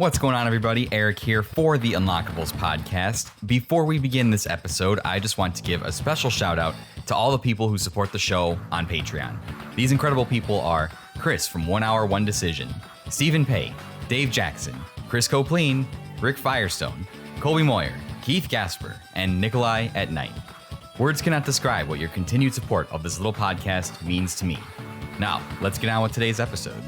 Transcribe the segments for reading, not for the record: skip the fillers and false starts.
What's going on, everybody? Eric here for the Unlockables podcast. Before we begin this episode, I just want to give a special shout out to all the people who support the show on Patreon. These incredible people are Chris from 1 Hour, 1 Decision, Stephen Pay, Dave Jackson, Chris Copleen, Rick Firestone, Colby Moyer, Keith Gasper, and Nikolai at Night. Words cannot describe what your continued support of this little podcast means to me. Now, let's get on with today's episode.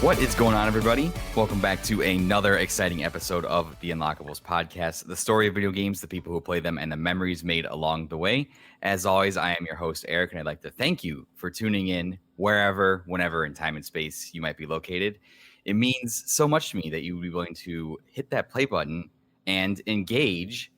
What is going on, everybody? Welcome back to another exciting episode of the Unlockables podcast, the story of video games, the people who play them, and the memories made along the way. As always, I am your host, Eric, and I'd like to thank you for tuning in wherever, whenever in time and space you might be located. It means so much to me that you would be willing to hit that play button and engage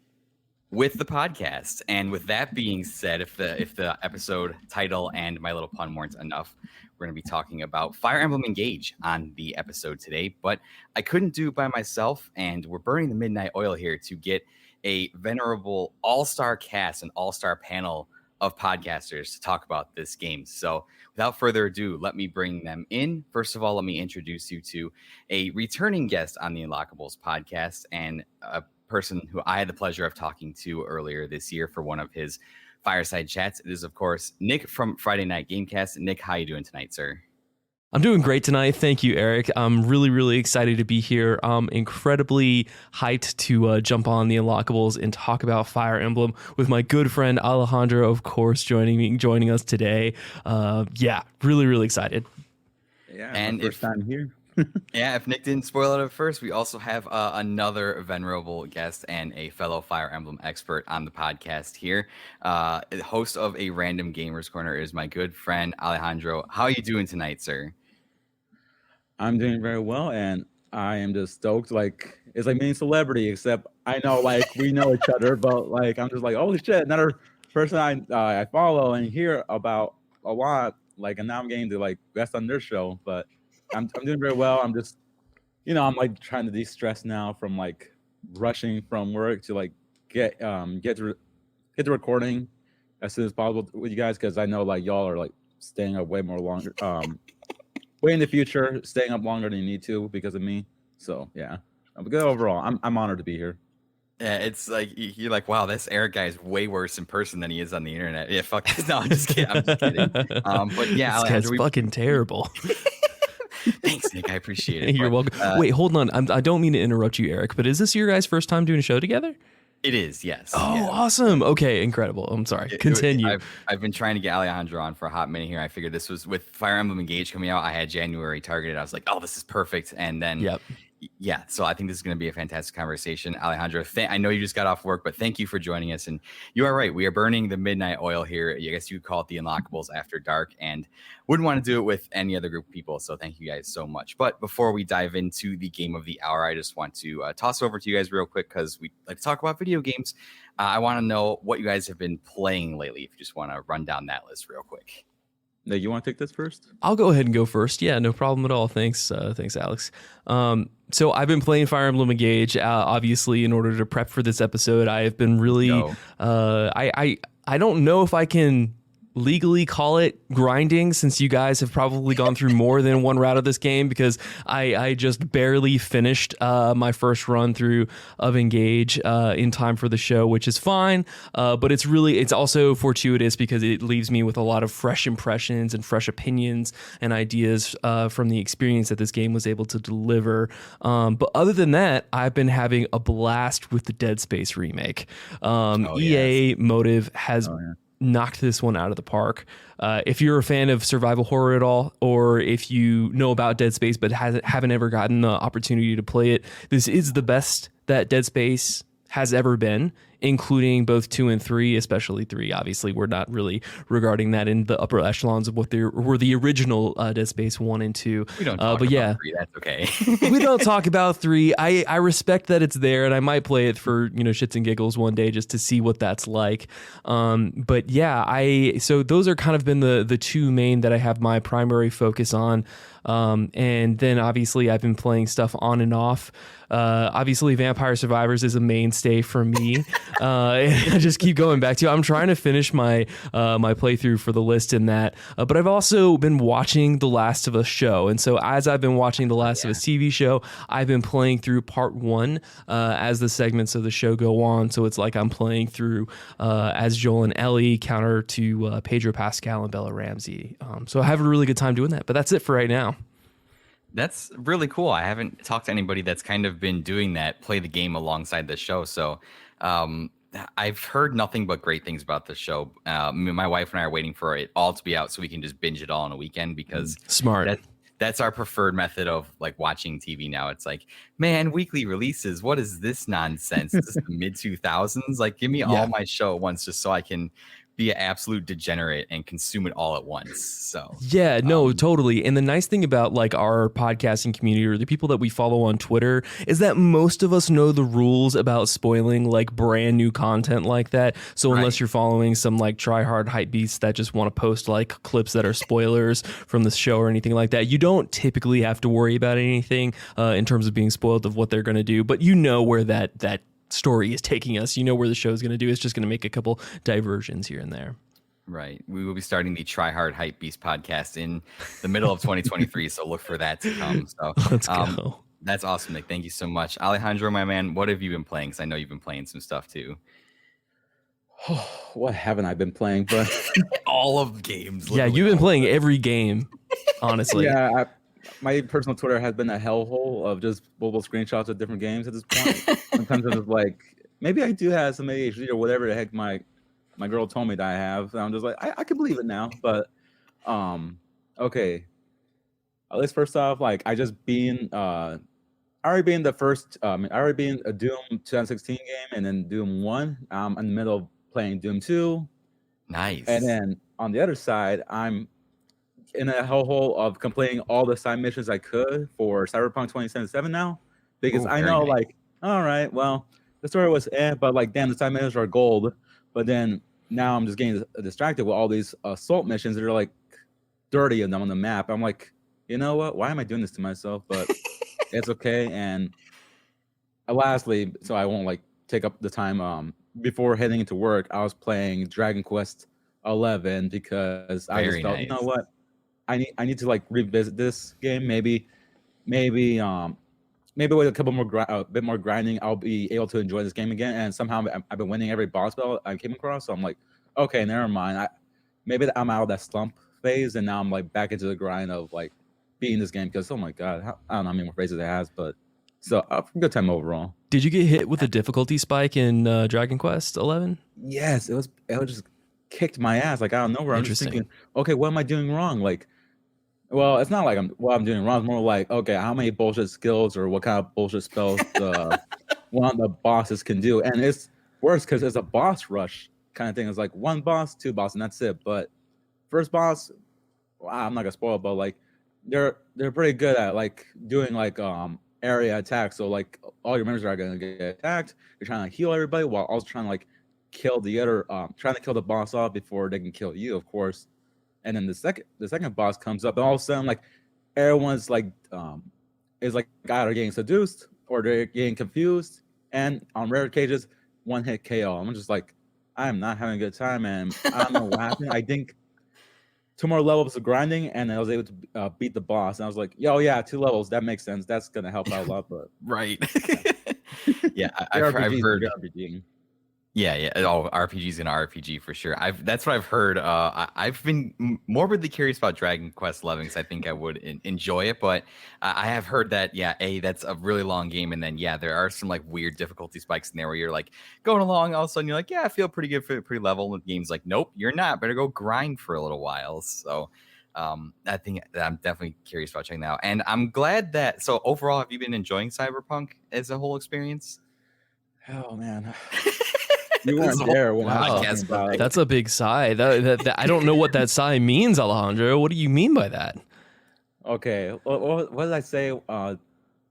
with the podcast. And with that being said, if the episode title and my little pun weren't enough, we're going to be talking about Fire Emblem Engage on the episode today, but I couldn't do it by myself, and we're burning the midnight oil here to get a venerable all-star cast and all-star panel of podcasters to talk about this game. So without further ado, let me bring them in. First of all, let me introduce you to a returning guest on the Unlockables podcast and a person who I had the pleasure of talking to earlier this year for one of his fireside chats. It is, of course, Nick from Friday Night GameCast. Nick, how you doing tonight, sir? I'm doing great tonight. Thank you, Eric. I'm really excited to be here. I'm incredibly hyped to jump on the Unlockables and talk about Fire Emblem with my good friend Alejandro, of course, joining us today. Really excited. Yeah, and first time here. Yeah, if Nick didn't spoil it at first, we also have another venerable guest and a fellow Fire Emblem expert on the podcast here. Host of a Random Gamers Corner is my good friend Alejandro. How are you doing tonight, sir? I'm doing very well, and I am just stoked. Like, it's like being a celebrity, except I know, like, we know each other, but like, I'm just like, holy shit, another person I follow and hear about a lot. Like, and now I'm getting to like guest on their show, but I'm doing very well. I'm just, I'm like trying to de-stress now from like rushing from work to like get to recording as soon as possible with you guys, because I know like y'all are like staying up way more longer, way in the future, staying up longer than you need to because of me. So yeah, I'm good overall. I'm honored to be here. Yeah, it's like you're like, wow, this Eric guy is way worse in person than he is on the internet. Yeah, fuck. No, I'm just kidding. But yeah, this guy's fucking terrible. Thanks, Nick. I appreciate it. You're welcome. Wait, hold on. I don't mean to interrupt you, Eric, but is this your guys' first time doing a show together? It is, yes. Oh, yeah. Awesome. Okay, incredible. I'm sorry. Continue. I've been trying to get Alejandro on for a hot minute here. I figured this was with Fire Emblem Engage coming out. I had January targeted. I was like, oh, this is perfect. And then yeah, so I think this is going to be a fantastic conversation. Alejandro, I know you just got off work, but thank you for joining us. And you are right. We are burning the midnight oil here. I guess you could call it the Unlockables after dark, and wouldn't want to do it with any other group of people. So thank you guys so much. But before we dive into the game of the hour, I just want to toss over to you guys real quick because we like to talk about video games. I want to know what you guys have been playing lately. If you just want to run down that list real quick. Nick, you want to take this first? I'll go ahead and go first. Yeah, no problem at all. Thanks, Alex. So I've been playing Fire Emblem Engage. Obviously, in order to prep for this episode, I have been really. I don't know if I can legally call it grinding, since you guys have probably gone through more than one route of this game, because I just barely finished my first run through of Engage in time for the show, which is fine. But it's also fortuitous because it leaves me with a lot of fresh impressions and fresh opinions and ideas from the experience that this game was able to deliver. But other than that, I've been having a blast with the Dead Space remake. EA Motive has knocked this one out of the park. If you're a fan of survival horror at all, or if you know about Dead Space but haven't ever gotten the opportunity to play it, this is the best that Dead Space has ever been. including both 2 and 3, especially 3. Obviously, we're not really regarding that in the upper echelons of what they were the original Dead Space 1 and 2. We don't talk but about yeah, 3. That's okay. we don't talk about 3. I respect that it's there, and I might play it for shits and giggles one day just to see what that's like. But yeah, so those are kind of been the two main that I have my primary focus on. And then obviously I've been playing stuff on and off. Obviously Vampire Survivors is a mainstay for me. I just keep going back to. I'm trying to finish my my playthrough for the list in that. But I've also been watching The Last of Us show, and so as I've been watching The Last of Us TV show, I've been playing through part 1 as the segments of the show go on. So it's like I'm playing through as Joel and Ellie counter to Pedro Pascal and Bella Ramsey. So I have a really good time doing that. But that's it for right now. That's really cool. I haven't talked to anybody that's kind of been doing that, play the game alongside the show. So I've heard nothing but great things about the show. My wife and I are waiting for it all to be out so we can just binge it all on a weekend, because smart. That's our preferred method of like watching TV now. It's like, man, weekly releases. What is this nonsense? This is the mid 2000s. Like, give me all my show at once just so I can be an absolute degenerate and consume it all at once. So yeah, no, totally. And the nice thing about like our podcasting community or the people that we follow on Twitter is that most of us know the rules about spoiling like brand new content like that. So unless you're following some like try hard hype beasts that just want to post like clips that are spoilers from the show or anything like that, you don't typically have to worry about anything in terms of being spoiled of what they're going to do. But where that story is taking us, where the show is going to do. It's just going to make a couple diversions here and there. Right. We will be starting the Try Hard Hype Beast podcast in the middle of 2023. So look for that to come. So let's go. That's awesome, Nick. Thank you so much. Alejandro, my man, what have you been playing? Because I know you've been playing some stuff too. What haven't I been playing? But all of games. Yeah, you've been playing every game, honestly. Yeah, my personal Twitter has been a hellhole of just mobile screenshots of different games at this point. Sometimes I'm just like, maybe I do have some ADHD or whatever the heck my girl told me that I have. And I'm just like, I can believe it now. But okay. At least first off, like I just been I already been the first I already been a Doom 2016 game and then Doom 1. I'm in the middle of playing Doom 2. Nice. And then on the other side, I'm in a hellhole of completing all the side missions I could for Cyberpunk 2077 now, because I know nice. Like, all right, well, the story was but like, damn, the side missions are gold. But then now I'm just getting distracted with all these assault missions that are like 30 of them on the map. I'm like, you know what? Why am I doing this to myself? But it's okay. And lastly, so I won't like take up the time. Before heading into work, I was playing Dragon Quest 11 because I just felt, you know what? I need to like revisit this game. Maybe with a couple more a bit more grinding, I'll be able to enjoy this game again. And somehow I've been winning every boss battle I came across. So I'm like, okay, never mind. Maybe I'm out of that slump phase, and now I'm like back into the grind of like beating this game. Because oh my god, I don't know how many more phases it has, but so good time overall. Did you get hit with a difficulty spike in Dragon Quest 11? Yes, it was just kicked my ass like out of nowhere. I'm just thinking, okay, what am I doing wrong? Like, well, it's not like I'm doing wrong. It's more like, okay, how many bullshit skills or what kind of bullshit spells one of the bosses can do. And it's worse because it's a boss rush kind of thing. It's like one boss, two bosses, and that's it. But first boss, I'm not gonna spoil it, but like they're pretty good at like doing like area attacks. So like all your members are gonna get attacked. You're trying to heal everybody while also trying to like kill the other trying to kill the boss off before they can kill you, of course. And then the second boss comes up, and all of a sudden, like everyone's like is like either getting seduced or they're getting confused. And on rare occasions, one hit KO. I'm just like, I am not having a good time, and I don't know what happened. I think 2 more levels of grinding, and I was able to beat the boss. And I was like, yo, yeah, 2 levels. That makes sense. That's gonna help out a lot. But right, yeah, I've heard. RPG. Yeah. Oh, RPG's an RPG for sure. That's what I've heard. I've been morbidly curious about Dragon Quest 11 because I think I would enjoy it, but I have heard that that's a really long game, and then there are some like weird difficulty spikes in there where you're like going along, all of a sudden you're like, I feel pretty good for pretty level, and the game's like, nope, you're not. Better go grind for a little while. So I think I'm definitely curious about checking that out, and I'm glad that. So overall, have you been enjoying Cyberpunk as a whole experience? Oh man. You weren't there when I was podcast talking about it. That's a big sigh. That I don't know what that sigh means, Alejandro. What do you mean by that? Okay, what did I say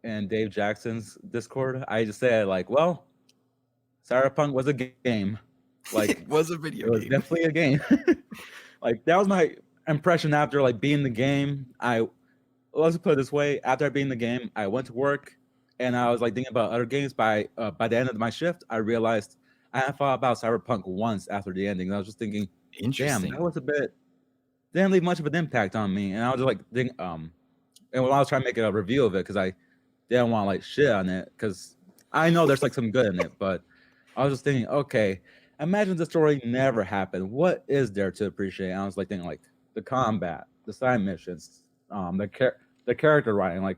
in Dave Jackson's Discord? I just said like, well, Cyberpunk was a game. Like It was a it video was game. definitely a game. Like that was my impression after like being the game. Let's put it this way: after being the game, I went to work, and I was like thinking about other games. By the end of my shift, I realized I had thought about Cyberpunk once after the ending. And I was just thinking, damn, Interesting. that was a bit didn't leave much of an impact on me. And I was just like, and when I was trying to make a review of it, because I didn't want to like shit on it, because I know there's like some good in it, but I was just thinking, okay, imagine the story never happened. What is there to appreciate? And I was like thinking like the combat, the side missions, the character writing, like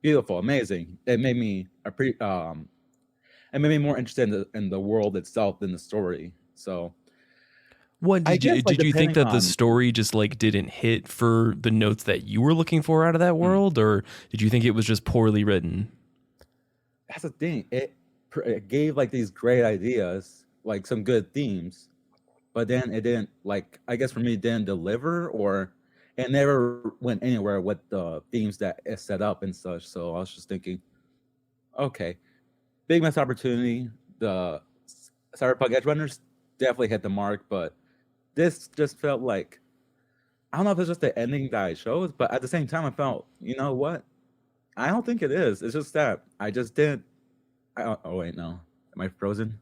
beautiful, amazing. It made me it made me more interested in the world itself than the story. So What I did you guess, like, did you think that depending the on- story just like didn't hit for the notes that you were looking for out of that world, or did you think it was just poorly written? That's the thing. It gave like these great ideas, like some good themes, but then it didn't, like, I guess for me, it didn't deliver, or it never went anywhere with the themes that it set up and such. So I was just thinking, okay, big missed opportunity. The Cyberpunk Edge Runners definitely hit the mark, but this just felt like, I don't know if it's just the ending that I chose, but at the same time, I felt, you know what? I don't think it is. It's just that I just didn't. Oh wait, no. Am I frozen?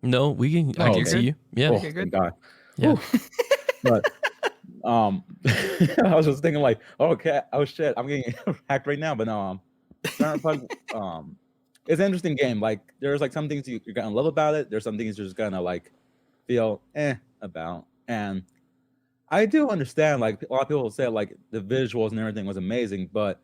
No, we can. I Oh, can okay. see you. Yeah, Oh, Okay, good. thank God. yeah. But I was just thinking like, okay, oh shit, I'm getting hacked right now. But no, Cyberpunk, it's an interesting game. Like, there's like some things you're gonna love about it. There's some things you're just gonna like feel about. And I do understand, like, a lot of people say like the visuals and everything was amazing, but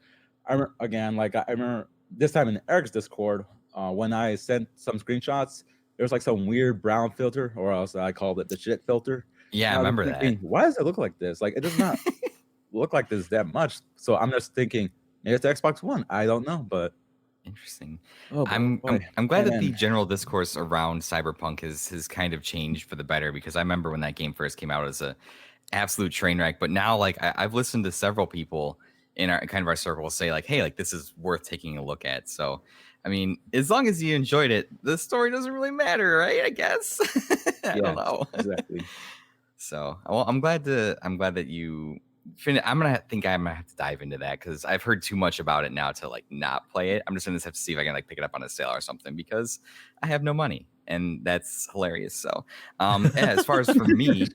I remember this time in Eric's Discord, when I sent some screenshots, there was like some weird brown filter, or else I called it the shit filter. Yeah, I And was remember thinking, that. why does it look like this? Like, it does not look like this that much. So I'm just thinking, maybe it's Xbox One. I don't know, but Interesting. oh I'm boy. I'm glad And that the then, general discourse around Cyberpunk has kind of changed for the better, because I remember when that game first came out as a absolute train wreck. But now, like, I've listened to several people in our circle say like, hey, like, this is worth taking a look at. So I mean, as long as you enjoyed it, the story doesn't really matter, right? I guess. I yeah, don't know. exactly. So, well, I'm glad that you finish. I'm gonna have to dive into that, because I've heard too much about it now to like not play it. I'm just gonna have to see if I can like pick it up on a sale or something, because I have no money, and that's hilarious. So, as far as for me,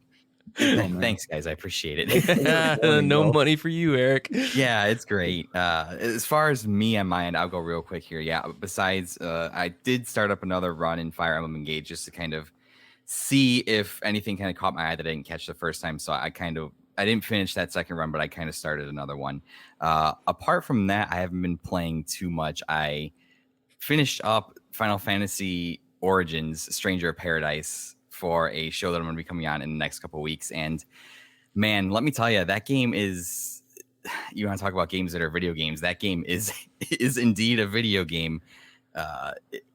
man. thanks guys, I appreciate it. No money for you, Eric. Yeah, it's great. As far as me on my end, I'll go real quick here. Yeah, besides, I did start up another run in Fire Emblem Engage just to kind of see if anything kind of caught my eye that I didn't catch the first time. So I didn't finish that second run, but I kind of started another one. Apart from that, I haven't been playing too much. I finished up Final Fantasy Origins Stranger of Paradise for a show that I'm going to be coming on in the next couple of weeks. And man, let me tell you, that game is, you want to talk about games that are video games, that game is indeed a video game.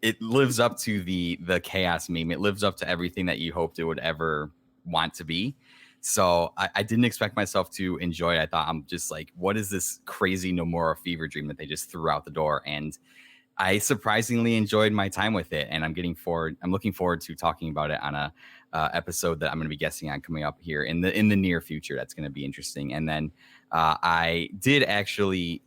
It lives up to the chaos meme. It lives up to everything that you hoped it would ever want to be. So I didn't expect myself to enjoy it. I thought, I'm just like, what is this crazy Nomura fever dream that they just threw out the door? And I surprisingly enjoyed my time with it, and I'm looking forward to talking about it on a episode that I'm going to be guesting on coming up here in the near future. That's going to be interesting. And then I did actually,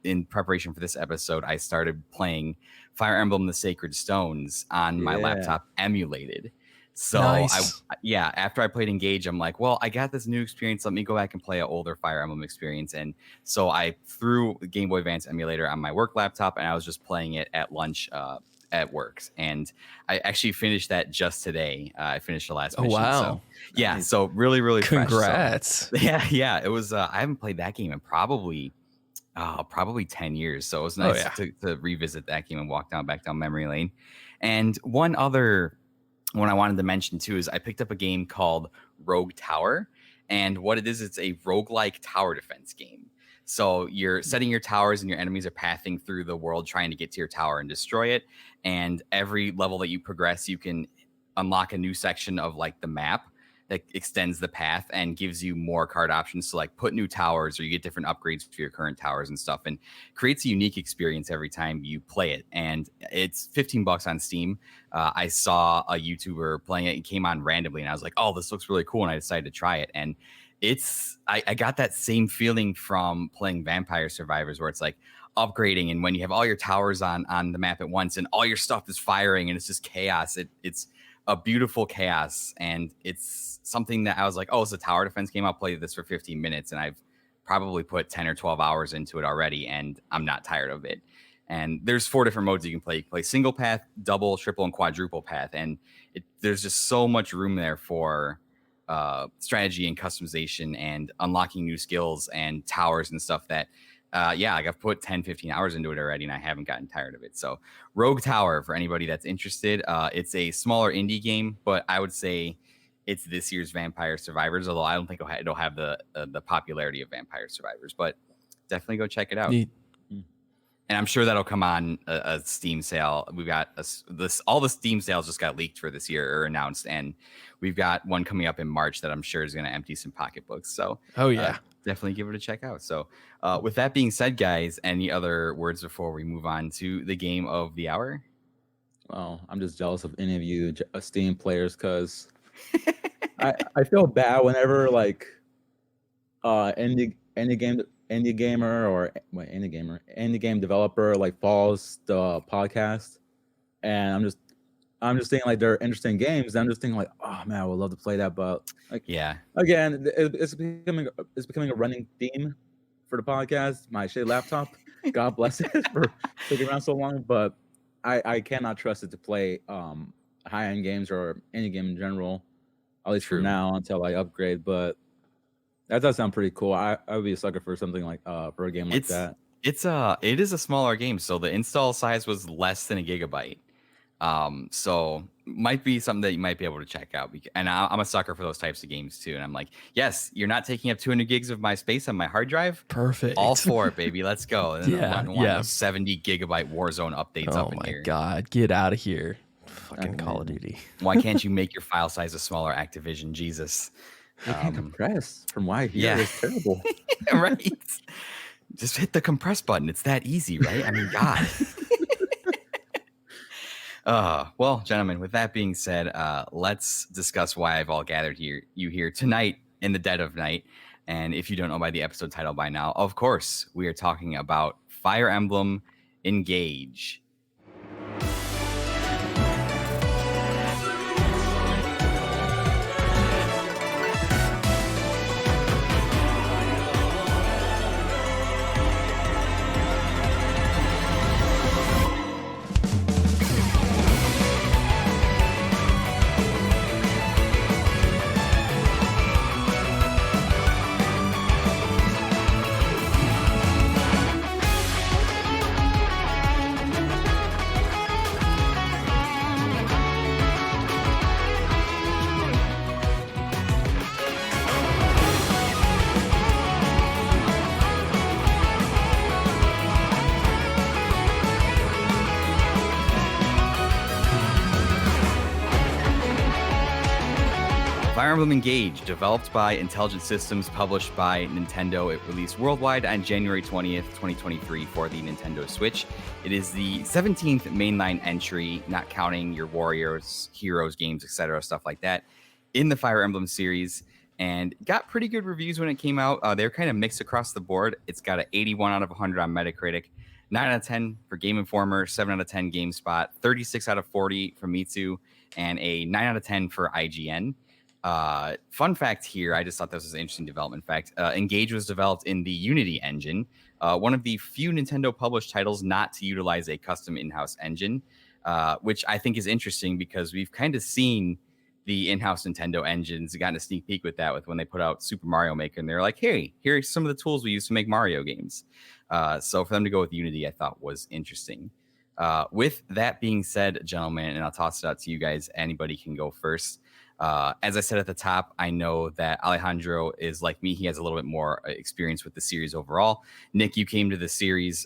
in preparation for this episode, I started playing Fire Emblem: The Sacred Stones on my laptop emulated. So Nice. After I played Engage, I'm like, well, I got this new experience. Let me go back and play an older Fire Emblem experience. And so I threw the Game Boy Advance emulator on my work laptop, and I was just playing it at lunch at work. And I actually finished that just today. I finished the last mission. Wow. So, yeah. So really, really fresh. Congrats. So, yeah. It was, I haven't played that game in probably 10 years. So it was nice to revisit that game and walk back down memory lane. And one other one I wanted to mention too is I picked up a game called Rogue Tower. And what it is, it's a roguelike tower defense game. So you're setting your towers and your enemies are pathing through the world trying to get to your tower and destroy it. And every level that you progress, you can unlock a new section of like the map that extends the path and gives you more card options to like put new towers, or you get different upgrades for your current towers and stuff, and creates a unique experience every time you play it. And it's $15 on Steam. I saw a YouTuber playing it and came on randomly, and I was like, oh, this looks really cool, and I decided to try it. And I got that same feeling from playing Vampire Survivors, where it's like upgrading, and when you have all your towers on the map at once and all your stuff is firing and it's just chaos, it's a beautiful chaos. And it's something that I was like, oh, it's a tower defense game, I'll play this for 15 minutes, and I've probably put 10 or 12 hours into it already, and I'm not tired of it. And there's 4 different modes you can play. You can play single path, double, triple, and quadruple path, and there's just so much room there for strategy and customization and unlocking new skills and towers and stuff that like I've put 10-15 hours into it already, and I haven't gotten tired of it. So Rogue Tower, for anybody that's interested, it's a smaller indie game, but I would say it's this year's Vampire Survivors, although I don't think it'll have the popularity of Vampire Survivors, but definitely go check it out. Neat. And I'm sure that'll come on a Steam sale. We've got all the Steam sales just got leaked for this year or announced, and we've got one coming up in March that I'm sure is going to empty some pocketbooks. So, definitely give it a check out. So, with that being said, guys, any other words before we move on to the game of the hour? Well, I'm just jealous of any of you Steam players, because I feel bad whenever like indie game developer like follows the podcast, and I'm just thinking like they're interesting games, and I'm just thinking like, oh man, I would love to play that, but like, again, it's becoming a running theme for the podcast. My shitty laptop, God bless it for sticking around so long, but I cannot trust it to play high-end games or any game in general, at least for now, until I upgrade. But that does sound pretty cool. I would be a sucker for something like for a game like that. It is a smaller game, so the install size was less than a gigabyte. So might be something that you might be able to check out. And I'm a sucker for those types of games too. And I'm like, yes, you're not taking up 200 gigs of my space on my hard drive. Perfect. All for it, baby. Let's go. And then 70 gigabyte Warzone updates up in here. Oh my God, get out of here. Fucking Call of Duty. Why can't you make your file size a smaller, Activision? Jesus. You can't compress from what I hear. It's terrible. Right. Just hit the compress button. It's that easy, right? I mean, God. Well, gentlemen, with that being said, let's discuss why I've all gathered you here tonight in the dead of night. And if you don't know by the episode title by now, of course, we are talking about Fire Emblem Engage. Fire Emblem Engage, developed by Intelligent Systems, published by Nintendo. It released worldwide on January 20th, 2023 for the Nintendo Switch. It is the 17th mainline entry, not counting your Warriors, Heroes games, etc., stuff like that, in the Fire Emblem series, and got pretty good reviews when it came out. They're kind of mixed across the board. It's got an 81 out of 100 on Metacritic, 9 out of 10 for Game Informer, 7 out of 10 GameSpot, 36 out of 40 for Mitsu, and a 9 out of 10 for IGN. Fun fact here, I just thought this was an interesting development fact. Engage was developed in the Unity engine, one of the few Nintendo published titles not to utilize a custom in-house engine, which I think is interesting because we've kind of seen the in-house Nintendo engines, gotten a sneak peek with that with when they put out Super Mario Maker, and they're like, hey, here's some of the tools we use to make Mario games. So for them to go with Unity, I thought was interesting. With that being said, gentlemen, and I'll toss it out to you guys, anybody can go first. As I said at the top, I know that Alejandro is like me. He has a little bit more experience with the series overall. Nick, you came to the series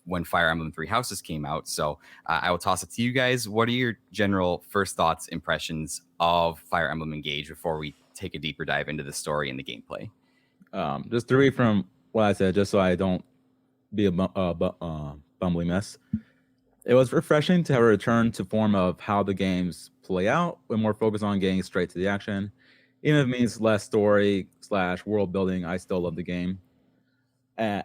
when Fire Emblem Three Houses came out. So I will toss it to you guys. What are your general first thoughts, impressions of Fire Emblem Engage before we take a deeper dive into the story and the gameplay? Just to read from what I said, just so I don't be a bumbly mess. It was refreshing to have a return to form of how the games play out, with more focus on getting straight to the action. Even if it means less story / world building, I still love the game. Well,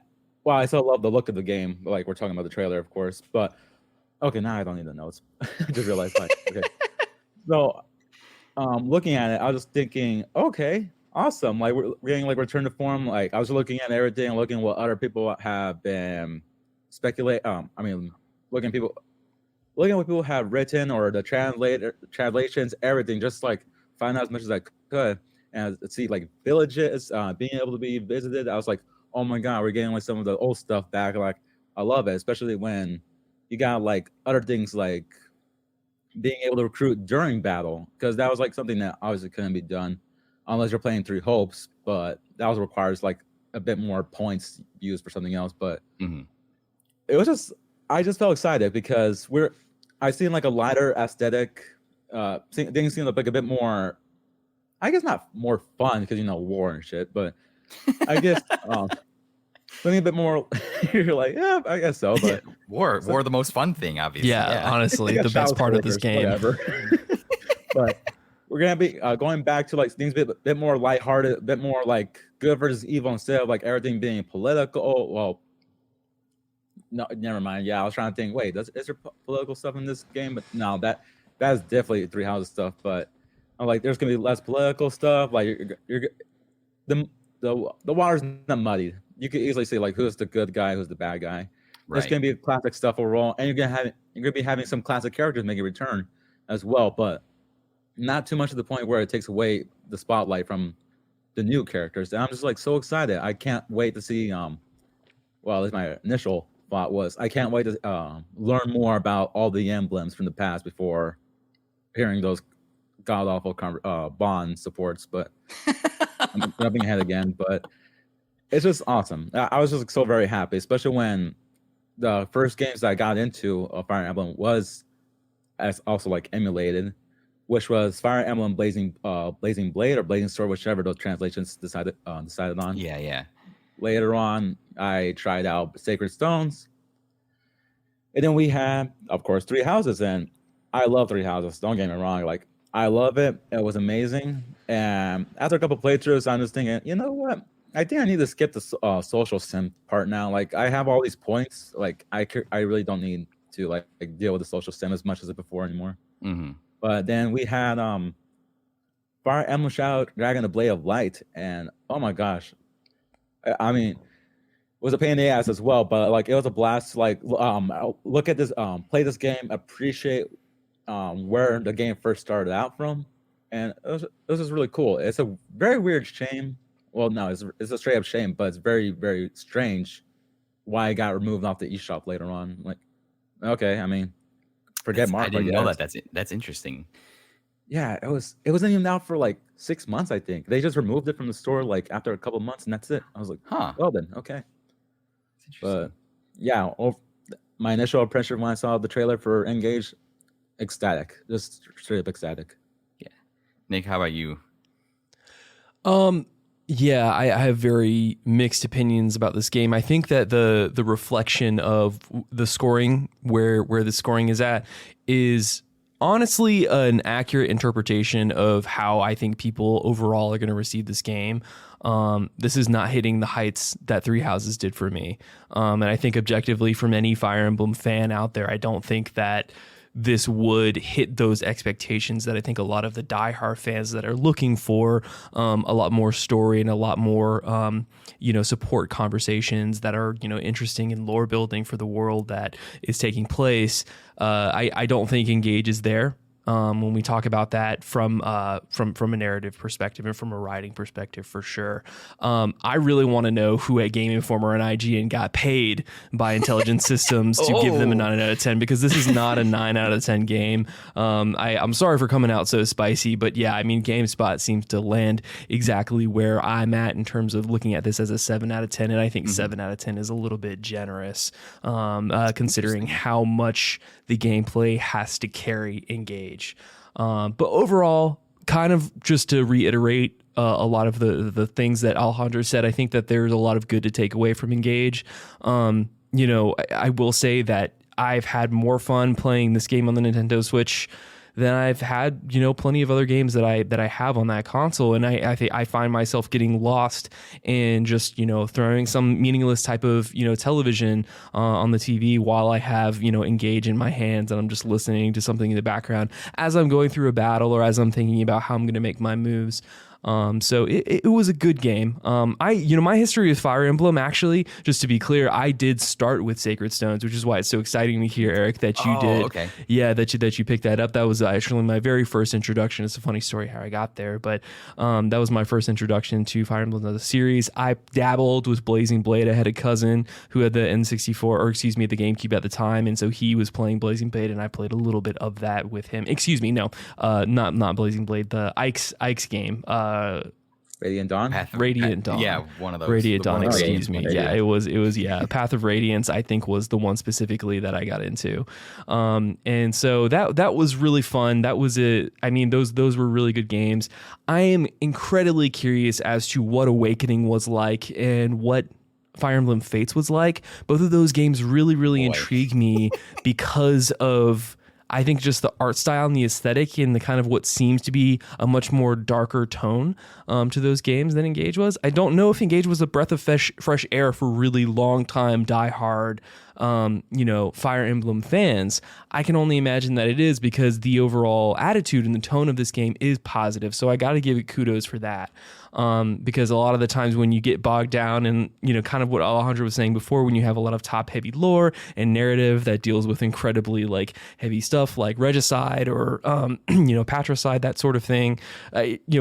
I still love the look of the game. Like, we're talking about the trailer, of course. But okay, now I don't need the notes. I just realized. Okay. So, looking at it, I was just thinking, okay, awesome. Like, we're getting like return to form. Like, I was looking at everything, looking what other people have been looking at what people have written or the translations, everything. Just like find out as much as I could and see like villages being able to be visited. I was like, oh my god, we're getting like some of the old stuff back. Like, I love it, especially when you got like other things like being able to recruit during battle, because that was like something that obviously couldn't be done unless you're playing Three Hopes, but that also requires like a bit more points used for something else. But it was just, I just felt excited because I seen like a lighter aesthetic. Things seem like a bit more, I guess not more fun because war and shit, but I guess something a bit more. You're like, yeah, I guess so. But war, the most fun thing, obviously. Yeah. Honestly, the best part of this game. Whatever. But we're gonna be going back to like things a bit more lighthearted, a bit more like good versus evil instead of like everything being political. Well, no, never mind. Yeah, I was trying to think. Wait, is there political stuff in this game? But no, that's definitely Three Houses stuff. But I'm like, there's gonna be less political stuff. Like the water's not muddy. You could easily say like who's the good guy, who's the bad guy. Right. There's gonna be classic stuff overall, and you're gonna be having some classic characters make a return as well, but not too much to the point where it takes away the spotlight from the new characters. And I'm just like so excited. I can't wait to see. Well, that's my initial thought was I can't wait to learn more about all the emblems from the past before hearing those god awful Bond supports. But I'm jumping ahead again. But it's just awesome. I was just so very happy, especially when the first games that I got into Fire Emblem was as also like emulated, which was Fire Emblem Blazing Blade or Blazing Sword, whichever those translations decided on. Yeah. Later on, I tried out Sacred Stones. And then we had, of course, Three Houses. And I love Three Houses. Don't get me wrong. Like, I love it. It was amazing. And after a couple playthroughs, I'm just thinking, you know what? I think I need to skip the social sim part now. Like, I have all these points. Like, I really don't need to like deal with the social sim as much as before anymore. Mm-hmm. But then we had Fire Emblem Shadow Dragon: The Blade of Light. And, oh my gosh. I mean, it was a pain in the ass as well, but like it was a blast to like look at this, play this game, appreciate where the game first started out from, and it was just really cool. It's a very weird shame. Well, no, it's a straight up shame, but it's very, very strange why it got removed off the eShop later on. Like, okay, I mean, forget Mark. I didn't know that. That's interesting. Yeah, it wasn't even out for like 6 months, I think. They just removed it from the store like after a couple of months, and that's it. I was like, huh. Well then, okay. But yeah, my initial impression when I saw the trailer for Engage, ecstatic, just straight up ecstatic. Yeah, Nick, how about you? Yeah, I have very mixed opinions about this game. I think that the reflection of the scoring, where the scoring is at, is honestly an accurate interpretation of how I think people overall are going to receive this game. This is not hitting the heights that Three Houses did for me. And I think objectively from any Fire Emblem fan out there, I don't think that this would hit those expectations that I think a lot of the diehard fans that are looking for a lot more story and a lot more, support conversations that are, interesting in lore building for the world that is taking place. I don't think Engage is there. when we talk about that from a narrative perspective and from a writing perspective, for sure. I really want to know who at Game Informer and IGN got paid by Intelligent Systems to give them a 9 out of 10, because this is not a 9 out of 10 game. I'm sorry for coming out so spicy, but yeah, I mean, GameSpot seems to land exactly where I'm at in terms of looking at this as a 7 out of 10, and I think 7 out of 10 is a little bit generous, considering how much the gameplay has to carry Engage. But overall, kind of just to reiterate a lot of the things that Alejandro said, I think that there's a lot of good to take away from Engage. I will say that I've had more fun playing this game on the Nintendo Switch than I've had, plenty of other games that I have on that console. And I find myself getting lost in just, throwing some meaningless type of, television on the TV while I have, Engage in my hands, and I'm just listening to something in the background as I'm going through a battle or as I'm thinking about how I'm going to make my moves. So it was a good game. My history with Fire Emblem, actually, just to be clear, I did start with Sacred Stones, which is why it's so exciting to hear, Eric, that you did. Okay. Yeah, that you picked that up. That was actually my very first introduction. It's a funny story how I got there, but that was my first introduction to Fire Emblem as a series. I dabbled with Blazing Blade. I had a cousin who had the N64, or excuse me, the GameCube at the time, and so he was playing Blazing Blade, and I played a little bit of that with him. Excuse me, no, not Blazing Blade, the Ike's game. Radiant Dawn? Radiant Dawn. Yeah, one of those. Radiant Dawn, excuse me. Radiant. Yeah, it was Path of Radiance, I think, was the one specifically that I got into. And so that was really fun. That was it. I mean, those were really good games. I am incredibly curious as to what Awakening was like and what Fire Emblem Fates was like. Both of those games really intrigue me because of, I think, just the art style and the aesthetic and the kind of what seems to be a much more darker tone to those games than Engage was. I don't know if Engage was a breath of fresh air for really long time diehard Fire Emblem fans. I can only imagine that it is, because the overall attitude and the tone of this game is positive. So I got to give it kudos for that. Because a lot of the times when you get bogged down in, kind of what Alejandro was saying before, when you have a lot of top-heavy lore and narrative that deals with incredibly heavy stuff like regicide or patricide, that sort of thing,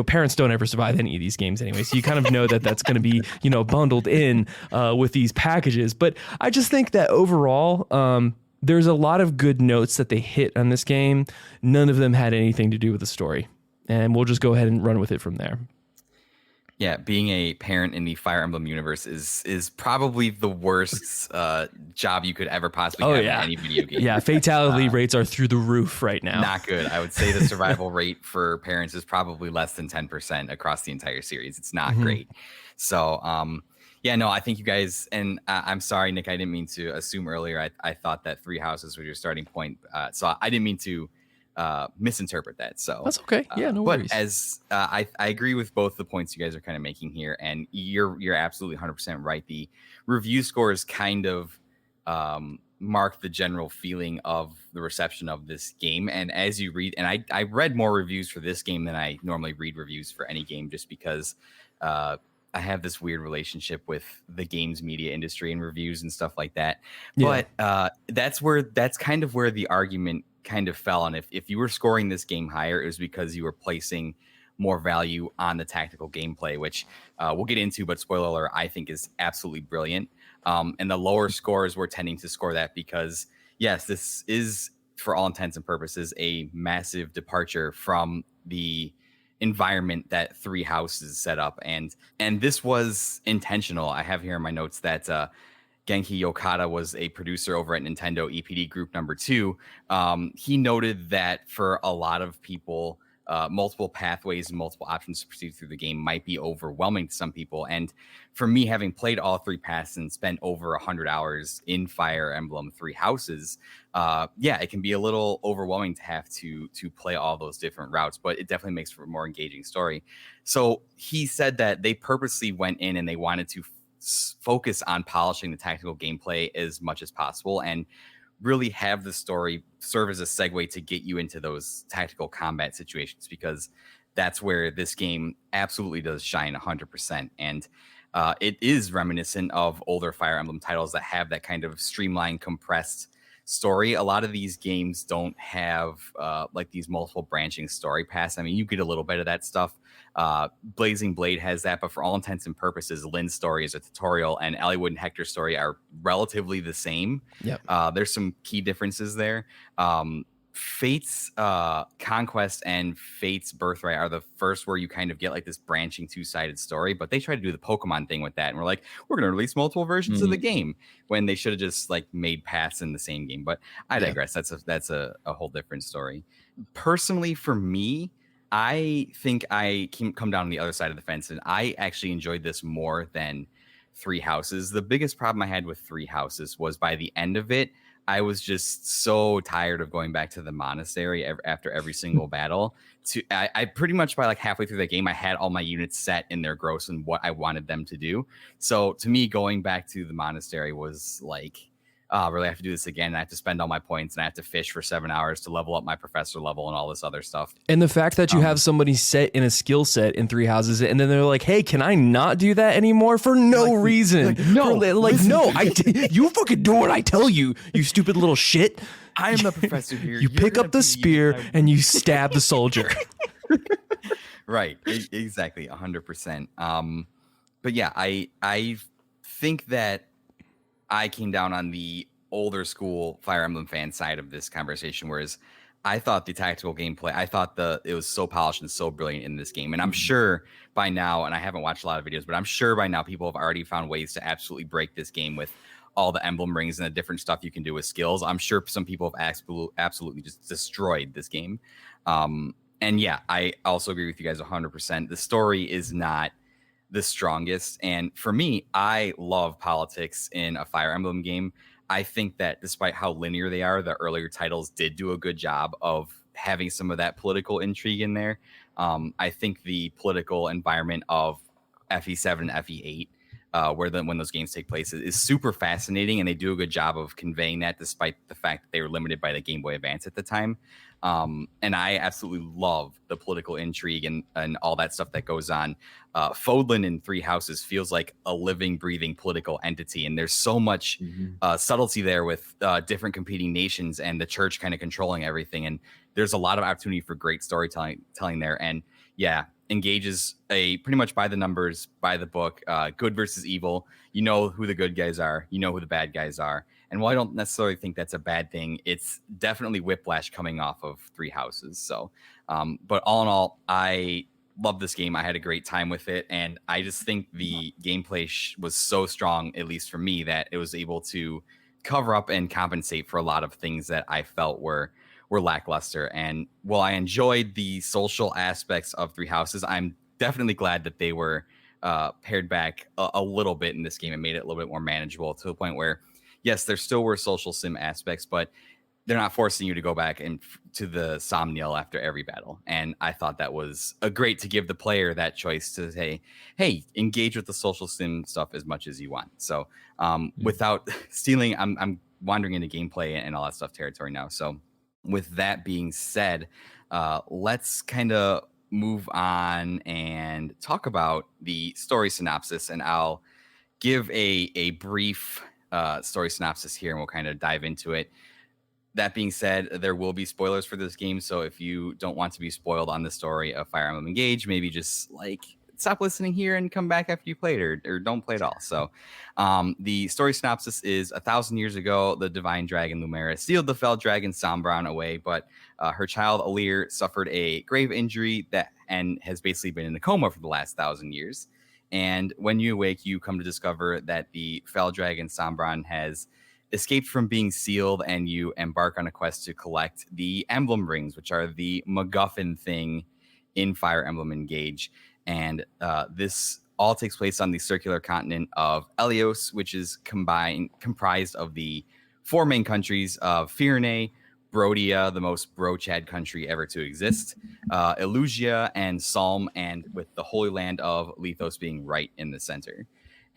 parents don't ever survive any of these games anyway. So you kind of know that that's going to be bundled in with these packages. But I just think that overall, there's a lot of good notes that they hit on this game. None of them had anything to do with the story, and we'll just go ahead and run with it from there. Yeah, being a parent in the Fire Emblem universe is probably the worst job you could ever possibly have in any video game. Yeah, fatality rates are through the roof right now. Not good. I would say the survival rate for parents is probably less than 10% across the entire series. It's not great. So, I think you guys, and I'm sorry, Nick, I didn't mean to assume earlier. I thought that 3 houses was your starting point. So I didn't mean to misinterpret that. So that's okay. Yeah, no worries. But as I agree with both the points you guys are kind of making here, and you're absolutely 100% right. The review scores kind of mark the general feeling of the reception of this game. And as you read, and I read more reviews for this game than I normally read reviews for any game, just because I have this weird relationship with the games media industry and reviews and stuff like that. Yeah. But that's kind of where the argument kind of fell on. If you were scoring this game higher, it was because you were placing more value on the tactical gameplay, which we'll get into, but spoiler alert, I think is absolutely brilliant. And the lower scores were tending to score that because, yes, this is, for all intents and purposes, a massive departure from the environment that 3 Houses set up. And this was intentional. I have here in my notes that Genki Okada was a producer over at Nintendo EPD Group number 2. He noted that for a lot of people, multiple pathways and multiple options to proceed through the game might be overwhelming to some people. And for me, having played all 3 paths and spent over 100 hours in Fire Emblem 3 Houses, it can be a little overwhelming to have to play all those different routes, but it definitely makes for a more engaging story. So he said that they purposely went in and they wanted to focus on polishing the tactical gameplay as much as possible and really have the story serve as a segue to get you into those tactical combat situations, because that's where this game absolutely does shine 100%. And it is reminiscent of older Fire Emblem titles that have that kind of streamlined, compressed story. A lot of these games don't have like these multiple branching story paths. I mean, you get a little bit of that stuff. Blazing Blade has that, but for all intents and purposes, Lynn's story is a tutorial, and Elliewood and Hector's story are relatively the same. Yep. There's some key differences there. Fate's Conquest and Fate's Birthright are the first where you kind of get like this branching two-sided story, but they try to do the Pokemon thing with that, and we're like, we're going to release multiple versions of the game, when they should have just like made paths in the same game. But I digress. That's a whole different story. Personally, for me, I think I can come down on the other side of the fence, and I actually enjoyed this more than Three Houses. The biggest problem I had with Three Houses was by the end of it, I was just so tired of going back to the monastery after every single battle. I pretty much by like halfway through the game, I had all my units set in their gross and what I wanted them to do. So to me, going back to the monastery was like, really, I have to do this again. I have to spend all my points, and I have to fish for 7 hours to level up my professor level and all this other stuff. And the fact that you have somebody set in a skill set in Three Houses, and then they're like, "Hey, can I not do that anymore for no reason?" No, you fucking do what I tell you, you stupid little shit. I am the professor here. You pick up the spear and you stab the soldier. Right, exactly, 100%. But yeah, I think that I came down on the older school Fire Emblem fan side of this conversation, whereas I thought the tactical gameplay, I thought it was so polished and so brilliant in this game. And I'm sure by now, and I haven't watched a lot of videos, but I'm sure by now people have already found ways to absolutely break this game with all the emblem rings and the different stuff you can do with skills. I'm sure some people have absolutely just destroyed this game. And yeah, I also agree with you guys 100%. The story is not the strongest, and for me, I love politics in a Fire Emblem game. I think that despite how linear they are, the earlier titles did do a good job of having some of that political intrigue in there. I think the political environment of FE7 and FE8, when those games take place, is super fascinating, and they do a good job of conveying that despite the fact that they were limited by the Game Boy Advance at the time. And I absolutely love the political intrigue and all that stuff that goes on. Fodlan in Three Houses feels like a living, breathing political entity, and there's so much subtlety there with different competing nations and the church kind of controlling everything. And there's a lot of opportunity for great storytelling there. And yeah, Engage is a pretty much by the numbers, by the book, good versus evil. You know who the good guys are, you know who the bad guys are. And while I don't necessarily think that's a bad thing, it's definitely whiplash coming off of Three Houses. So, but all in all, I love this game. I had a great time with it. And I just think the gameplay was so strong, at least for me, that it was able to cover up and compensate for a lot of things that I felt were lackluster. And while I enjoyed the social aspects of Three Houses, I'm definitely glad that they were pared back a little bit in this game and made it a little bit more manageable, to the point where, yes, there still were social sim aspects, but they're not forcing you to go back and to the Somniel after every battle. And I thought that was great to give the player that choice to say, hey, engage with the social sim stuff as much as you want. So without stealing, I'm wandering into gameplay and all that stuff territory now. So with that being said, let's kind of move on and talk about the story synopsis. And I'll give a brief story synopsis here, and we'll kind of dive into it. That being said, there will be spoilers for this game, so if you don't want to be spoiled on the story of Fire Emblem Engage, maybe just stop listening here and come back after you play it, or don't play it all. So the story synopsis is: 1,000 years ago, the divine dragon Lumera sealed the fell dragon Sombron away, but her child Alir suffered a grave injury and has basically been in a coma for the last 1,000 years. And when you awake, you come to discover that the fell dragon Sombron has escaped from being sealed, and you embark on a quest to collect the emblem rings, which are the MacGuffin thing in Fire Emblem Engage. And this all takes place on the circular continent of Elios, which is comprised of the four main countries of Firene, Brodia, the most bro-chad country ever to exist, Elusia, and Salm, and with the Holy Land of Lethos being right in the center.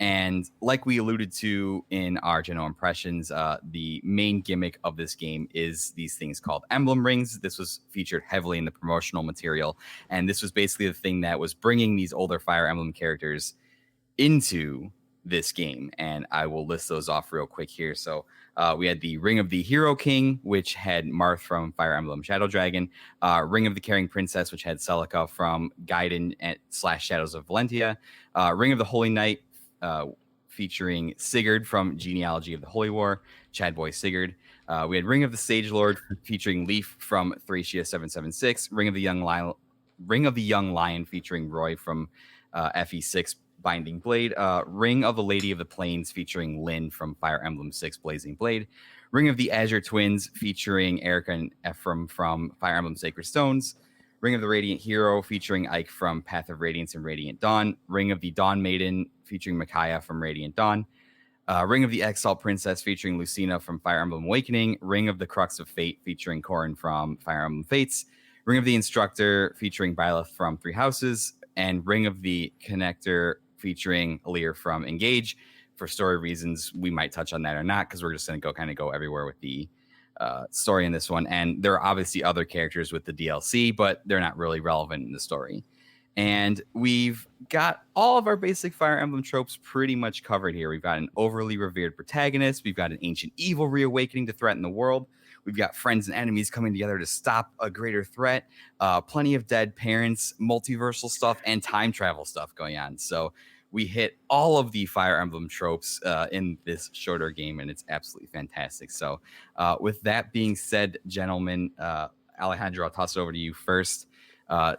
And like we alluded to in our general impressions, the main gimmick of this game is these things called emblem rings. This was featured heavily in the promotional material, and this was basically the thing that was bringing these older Fire Emblem characters into this game, and I will list those off real quick here. So we had the Ring of the Hero King, which had Marth from Fire Emblem Shadow Dragon, Ring of the Caring Princess, which had Celica from Gaiden / Shadows of Valentia, Ring of the Holy Knight, featuring Sigurd from Genealogy of the Holy War, Chadboy Sigurd. We had Ring of the Sage Lord featuring Leaf from Thracia 776, Ring of the Young Lion featuring Roy from FE6 Binding Blade, Ring of the Lady of the Plains featuring Lynn from Fire Emblem 6 Blazing Blade, Ring of the Azure Twins featuring Erica and Ephraim from Fire Emblem Sacred Stones, Ring of the Radiant Hero featuring Ike from Path of Radiance and Radiant Dawn, Ring of the Dawn Maiden featuring Micaiah from Radiant Dawn, Ring of the Exalt Princess featuring Lucina from Fire Emblem Awakening, Ring of the Crux of Fate featuring Corrin from Fire Emblem Fates, Ring of the Instructor featuring Byleth from Three Houses, and Ring of the Connector featuring Alir from Engage. For story reasons, we might touch on that or not, because we're just going to go everywhere with the story in this one. And there are obviously other characters with the DLC, but they're not really relevant in the story. And we've got all of our basic Fire Emblem tropes pretty much covered here. We've got an overly revered protagonist. We've got an ancient evil reawakening to threaten the world. We've got friends and enemies coming together to stop a greater threat. Plenty of dead parents, multiversal stuff, and time travel stuff going on. So we hit all of the Fire Emblem tropes in this shorter game, and it's absolutely fantastic. So with that being said, gentlemen, Alejandro, I'll toss it over to you first.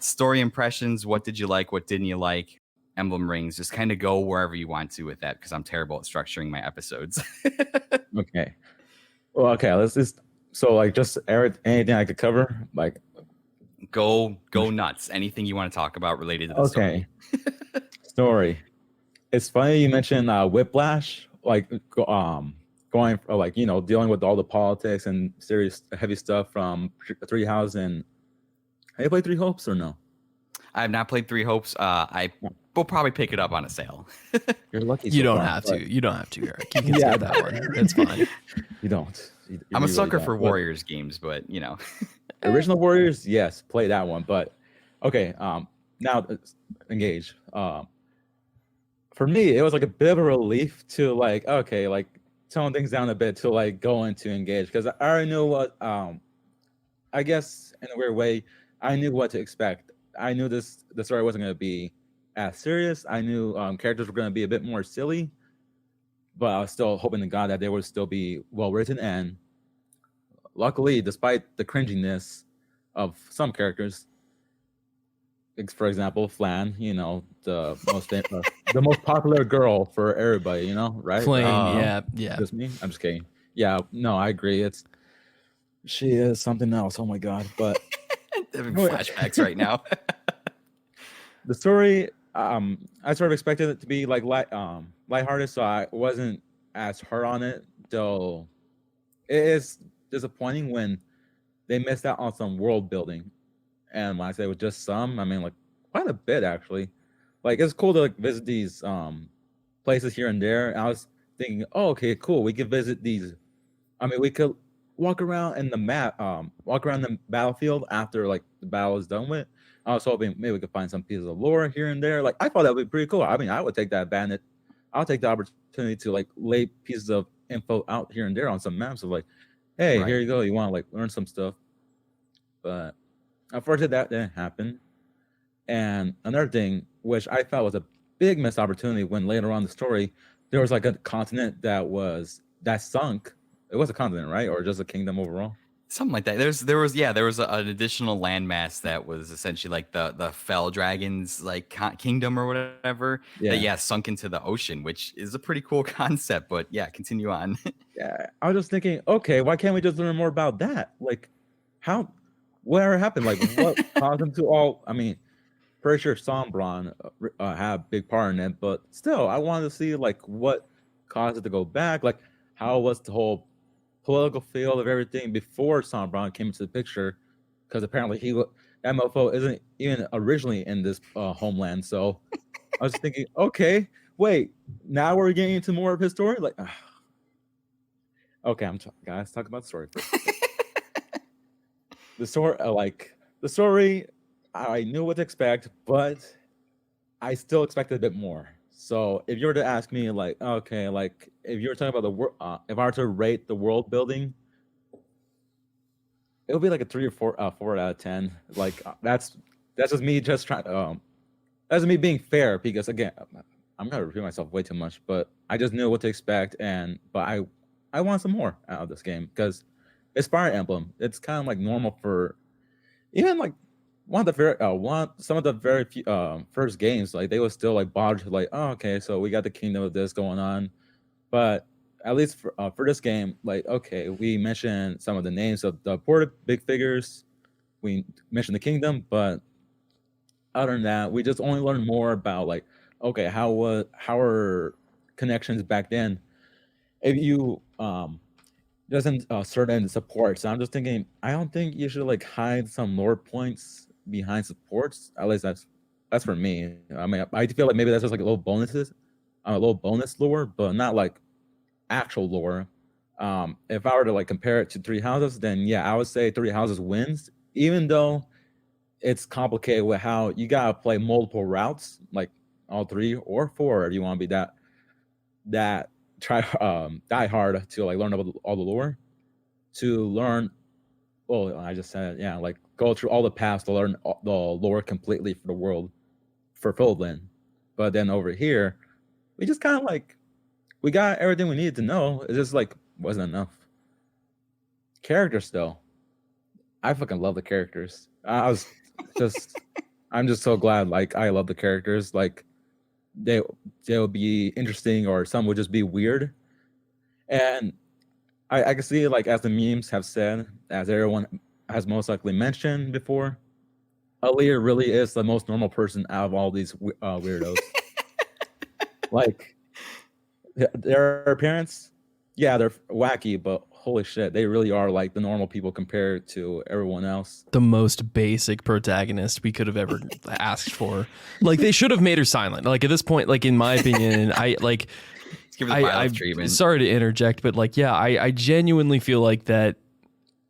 Story impressions, what did you like? What didn't you like? Emblem Rings, just kind of go wherever you want to with that, because I'm terrible at structuring my episodes. Okay. Well, okay, let's just... So, like, just anything I could cover, like, go nuts. Anything you want to talk about related to the story. Story. It's funny you mentioned Whiplash, like, going, like, you know, dealing with all the politics and serious, heavy stuff from Three Houses. And have you played Three Hopes or no? I have not played Three Hopes. I will probably pick it up on a sale. You're lucky. You don't have to. You don't have to, Eric. You can skip that one. That's fine. You don't. I'm a sucker for Warriors games, but you know. Original Warriors, yes, play that one. But okay, now Engage. For me, it was like a bit of a relief to like, okay, like tone things down a bit to like go into Engage, because I already knew what I guess in a weird way, I knew what to expect. I knew the story wasn't going to be as serious. I knew characters were going to be a bit more silly, but I was still hoping to God that they would still be well written. And luckily, despite the cringiness of some characters, for example, Flan, you know, the most popular girl for everybody, you know, right? Flame, yeah. Just me? I'm just kidding. Yeah, no, I agree. She is something else. Oh my God! But having flashbacks right now. The story, I sort of expected it to be like lighthearted, so I wasn't as hard on it. Though it is disappointing when they missed out on some world building, and when I say with just some, I mean like quite a bit actually. Like it's cool to like visit these places here and there. And I was thinking, oh, okay, cool. We could visit these. I mean, we could walk around in the map, walk around the battlefield after like the battle is done with. I was hoping maybe we could find some pieces of lore here and there. Like I thought that would be pretty cool. I mean, I would take that bandit. I'll take the opportunity to like lay pieces of info out here and there on some maps of like, hey, here you go. You want to like learn some stuff. But unfortunately, that didn't happen. And another thing, which I felt was a big missed opportunity, when later on in the story, there was like a continent that sunk. It was a continent, right? Or just a kingdom overall? Something like that. There was an additional landmass that was essentially like the Fell Dragons like kingdom or whatever. That sunk into the ocean, which is a pretty cool concept. But yeah, continue on. Yeah, I was just thinking, okay, why can't we just learn more about that? Like, whatever happened? Like, what caused them to all? I mean, pretty sure Sombron had a big part in it, but still, I wanted to see like what caused it to go back. Like, how was the whole political field of everything before Sombron came into the picture? Because apparently that mofo isn't even originally in this homeland. So I was thinking, okay, wait, now we're getting into more of his story. Like, okay, guys, talk about the story first. The story, I knew what to expect, but I still expected a bit more. So if you were to ask me, like, okay, like if you were talking about the world, if I were to rate the world building, it would be like a 3 or 4 out of 10. Like that's just me just trying. That's me being fair because again, I'm gonna repeat myself way too much, but I just knew what to expect, but I want some more out of this game because it's Fire Emblem. It's kind of like normal for even like some of the very few first games. Like they were still like bothered to like, oh, okay, so we got the kingdom of this going on, but at least for this game, like okay, we mentioned some of the names of the important big figures. We mentioned the kingdom, but other than that, we just only learned more about like, okay, how are connections back then? If you doesn't certain supports, I'm just thinking, I don't think you should like hide some lore points behind supports. At least that's for me. I mean, I feel like maybe that's just like a little bonus lore, but not like actual lore. If I were to like compare it to Three Houses, then yeah, I would say Three Houses wins, even though it's complicated with how you gotta play multiple routes, like all 3 or 4 if you want to be that try die hard to like learn about all the lore, to learn. Well, I just said it, yeah, like go through all the paths to learn the lore completely for the world for Fieldland. But then over here, we just kind of like we got everything we needed to know. It just like wasn't enough. Characters though, I fucking love the characters. I was just I'm just so glad. Like I love the characters. Like they'll be interesting, or some would just be weird. And I can see, like as the memes have said, as everyone has most likely mentioned before, Aaliyah really is the most normal person out of all these weirdos. Like their appearance, yeah, they're wacky, but holy shit, they really are like the normal people compared to everyone else. The most basic protagonist we could have ever asked for. Like they should have made her silent. Like at this point, like in my opinion, I'm sorry to interject, but like, yeah, I genuinely feel like that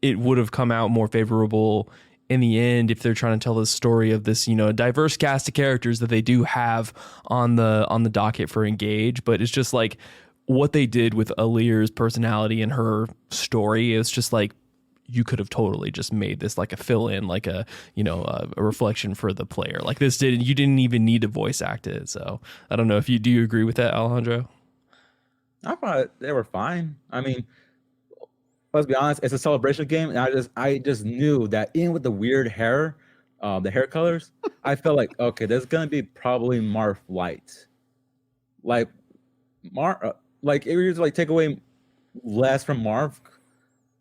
it would have come out more favorable in the end if they're trying to tell the story of this, diverse cast of characters that they do have on the docket for Engage. But it's just like what they did with Alir's personality and her story. It's just like you could have totally just made this like a fill-in, like a reflection for the player. Like you didn't even need to voice act it. So I don't know if do you agree with that, Alejandro? I thought they were fine. I mean, let's be honest, it's a celebration game, and I just knew that even with the weird hair, the hair colors, I felt like okay, there's gonna be probably Marth light, like like if you like take away less from Marth,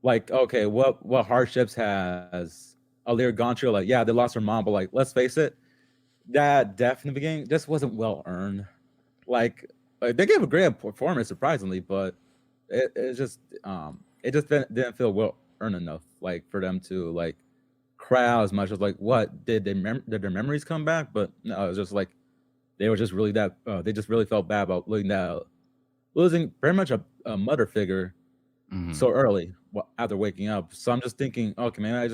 like okay, what hardships has Alir gone through? Like yeah, they lost her mom, but like let's face it, that death in the beginning just wasn't well earned. Like they gave a great performance surprisingly, but it just didn't feel well earned enough, like for them to like cry out as much as like what did their memories come back? But no, it was just like they were just really they just really felt bad about losing very much a mother figure so early after waking up. So I'm just thinking, okay, man,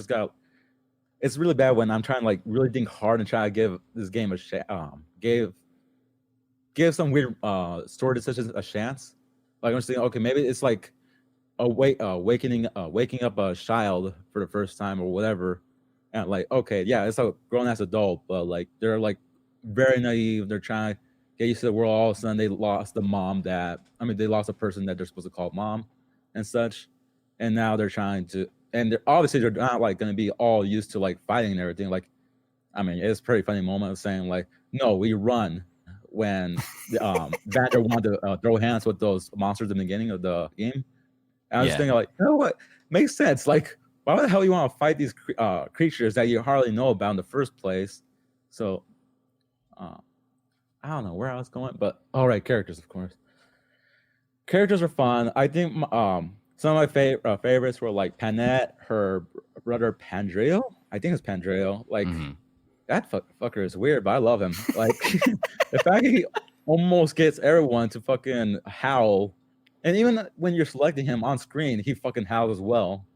it's really bad when I'm trying to like really think hard and try to give this game give some weird story decisions a chance. Like I'm just thinking, okay, maybe it's like waking up a child for the first time or whatever, and like okay, yeah, it's a grown ass adult, but like they're like very naive. They're trying to get used to the world. All of a sudden, they lost the mom they lost a person that they're supposed to call mom, and such. And now they're trying to, and they're not like going to be all used to like fighting and everything. Like, I mean, it's a pretty funny moment of saying like, no, we run when Vander wanted to throw hands with those monsters in the beginning of the game. And I was thinking like, you know what, makes sense. Like, why the hell you want to fight these creatures that you hardly know about in the first place? So, I don't know where I was going, but all right, characters, of course. Characters are fun. I think some of my favorites were like Panette, her brother Pandreo. I think it's Pandreo. Like that fucker is weird, but I love him. Like the fact that he almost gets everyone to fucking howl, and even when you're selecting him on screen, he fucking howls as well.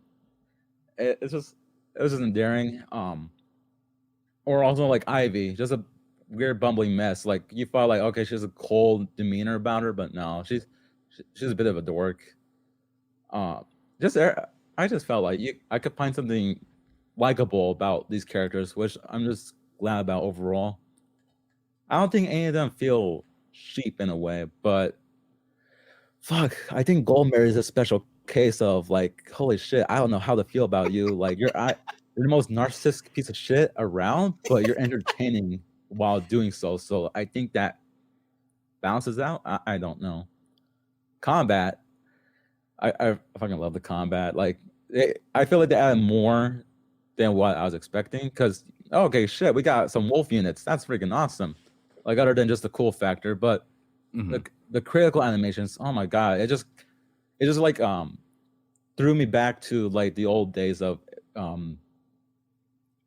It was just endearing. Or also like Ivy, just a weird bumbling mess. Like you thought, like okay, she has a cold demeanor about her, but no, she's a bit of a dork. Just I just felt like I could find something likable about these characters, which I'm just glad about overall. I don't think any of them feel cheap in a way, but fuck, I think Goldberry is a special case of like, holy shit, I don't know how to feel about you. Like you're the most narcissistic piece of shit around, but you're entertaining while doing so. So I think that balances out. I don't know. Combat, I fucking love the combat. Like I feel like they added more than what I was expecting. Because okay, shit, we got some wolf units. That's freaking awesome. Like other than just the cool factor, but the critical animations. Oh my god, it just like threw me back to like the old days of what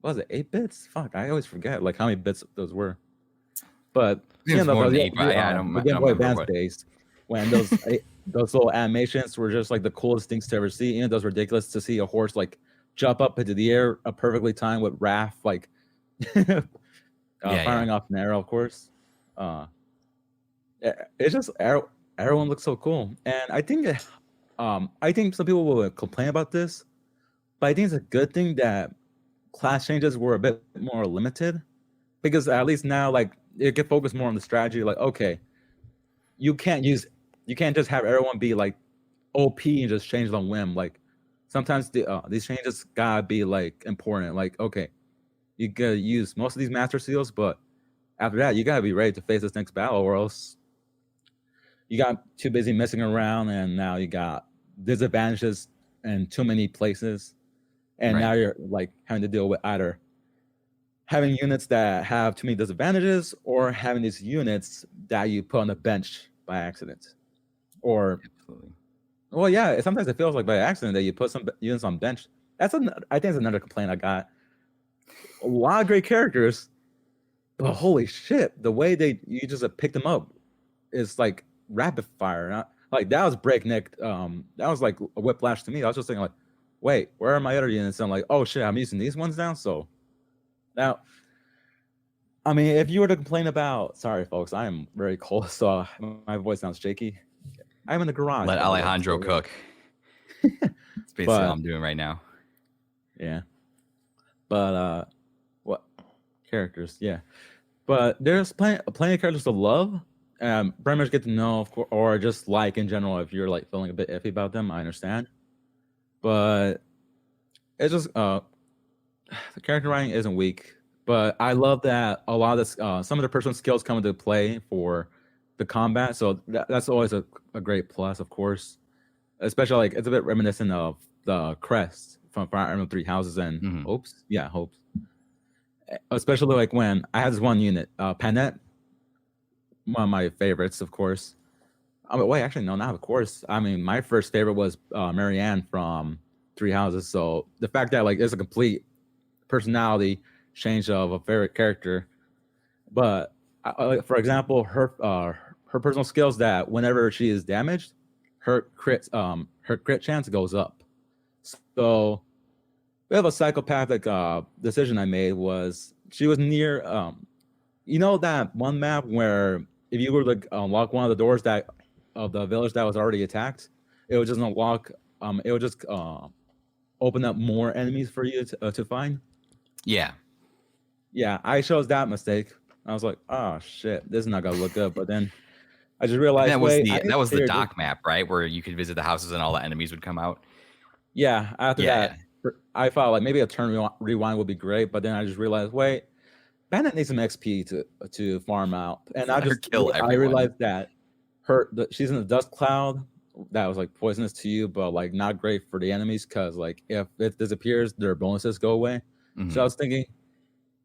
was it, 8 bits? Fuck, I always forget like how many bits those were. But you know, the Game Boy Advance days when those little animations were just like the coolest things to ever see. You know, those ridiculous to see a horse like jump up into the air a perfectly timed with Raph like firing off an arrow, of course. It's just everyone looks so cool, and I think some people will complain about this, but I think it's a good thing that class changes were a bit more limited, because at least now like it can focus more on the strategy. Like okay, you can't just have everyone be like OP and just change on whim. Like sometimes these changes gotta be like important. Like okay, you gotta use most of these master seals, but after that you gotta be ready to face this next battle, or else you got too busy messing around, and now you got disadvantages in too many places, and now you're like having to deal with either having units that have too many disadvantages or having these units that you put on the bench by accident, or well, yeah, sometimes it feels like by accident that you put some units on bench. I think it's another complaint I got. A lot of great characters, but holy shit, the way you just pick them up is like rapid fire. Like that was breakneck. That was like a whiplash to me. I was just thinking like, wait, where are my other units? And I'm like, oh shit, I'm using these ones now. So now, I mean, if you were to complain about, sorry folks, I am very cold, so my voice sounds shaky. I'm in the garage. Let Alejandro cook. That's basically all I'm doing right now. Yeah. But what characters? Yeah. But there's plenty of characters to love. Very much get to know, of course, or just like in general, if you're like feeling a bit iffy about them, I understand. But it's just the character writing isn't weak. But I love that a lot of this, some of the personal skills come into play for the combat. So that's always a great plus, of course. Especially like it's a bit reminiscent of the crest from Fire Emblem 3 Houses and Hopes. Yeah, Hopes. Especially like when I had this one unit, Panette. One of my favorites, of course. Wait, actually, no, not of course. I mean, my first favorite was Marianne from 3 Houses. So the fact that like it's a complete personality change of a favorite character, but for example, her personal skills that whenever she is damaged, her crit chance goes up. So we have a psychopathic decision I made was she was near you know that one map where if you were to unlock one of the doors of the village that was already attacked, it would just unlock. It would just open up more enemies for you to find. Yeah. Yeah, I chose that mistake. I was like, oh shit, this is not gonna look good. But then I just realized that was the dock map, right, where you could visit the houses and all the enemies would come out. Yeah. After that, I thought like maybe a turn rewind would be great, but then I just realized, wait. Bandit needs some XP to farm out, and I realized that she's in the dust cloud that was like poisonous to you, but like not great for the enemies because like if it disappears, their bonuses go away. So I was thinking,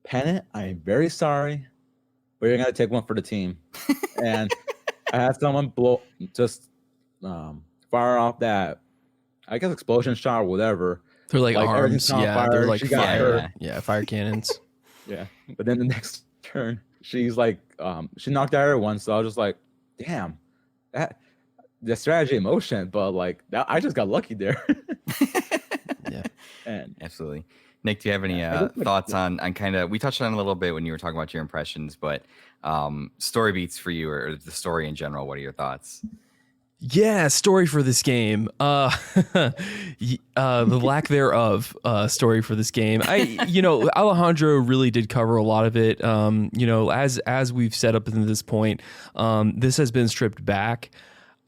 Pennant, I'm very sorry, but you're gonna take one for the team. And I had someone fire off that, I guess explosion shot or whatever. They're like arms, yeah. They're like fire cannons. Yeah, but then the next turn, she's like, she knocked out everyone. So I was just like, damn, that the strategy emotion, but like that, I just got lucky there. Yeah, and absolutely. Nick, do you have any thoughts on kind of, we touched on it a little bit when you were talking about your impressions, but story beats for you or the story in general, what are your thoughts? Yeah, story for this game. The lack thereof story for this game. Alejandro really did cover a lot of it. As we've set up to this point, this has been stripped back.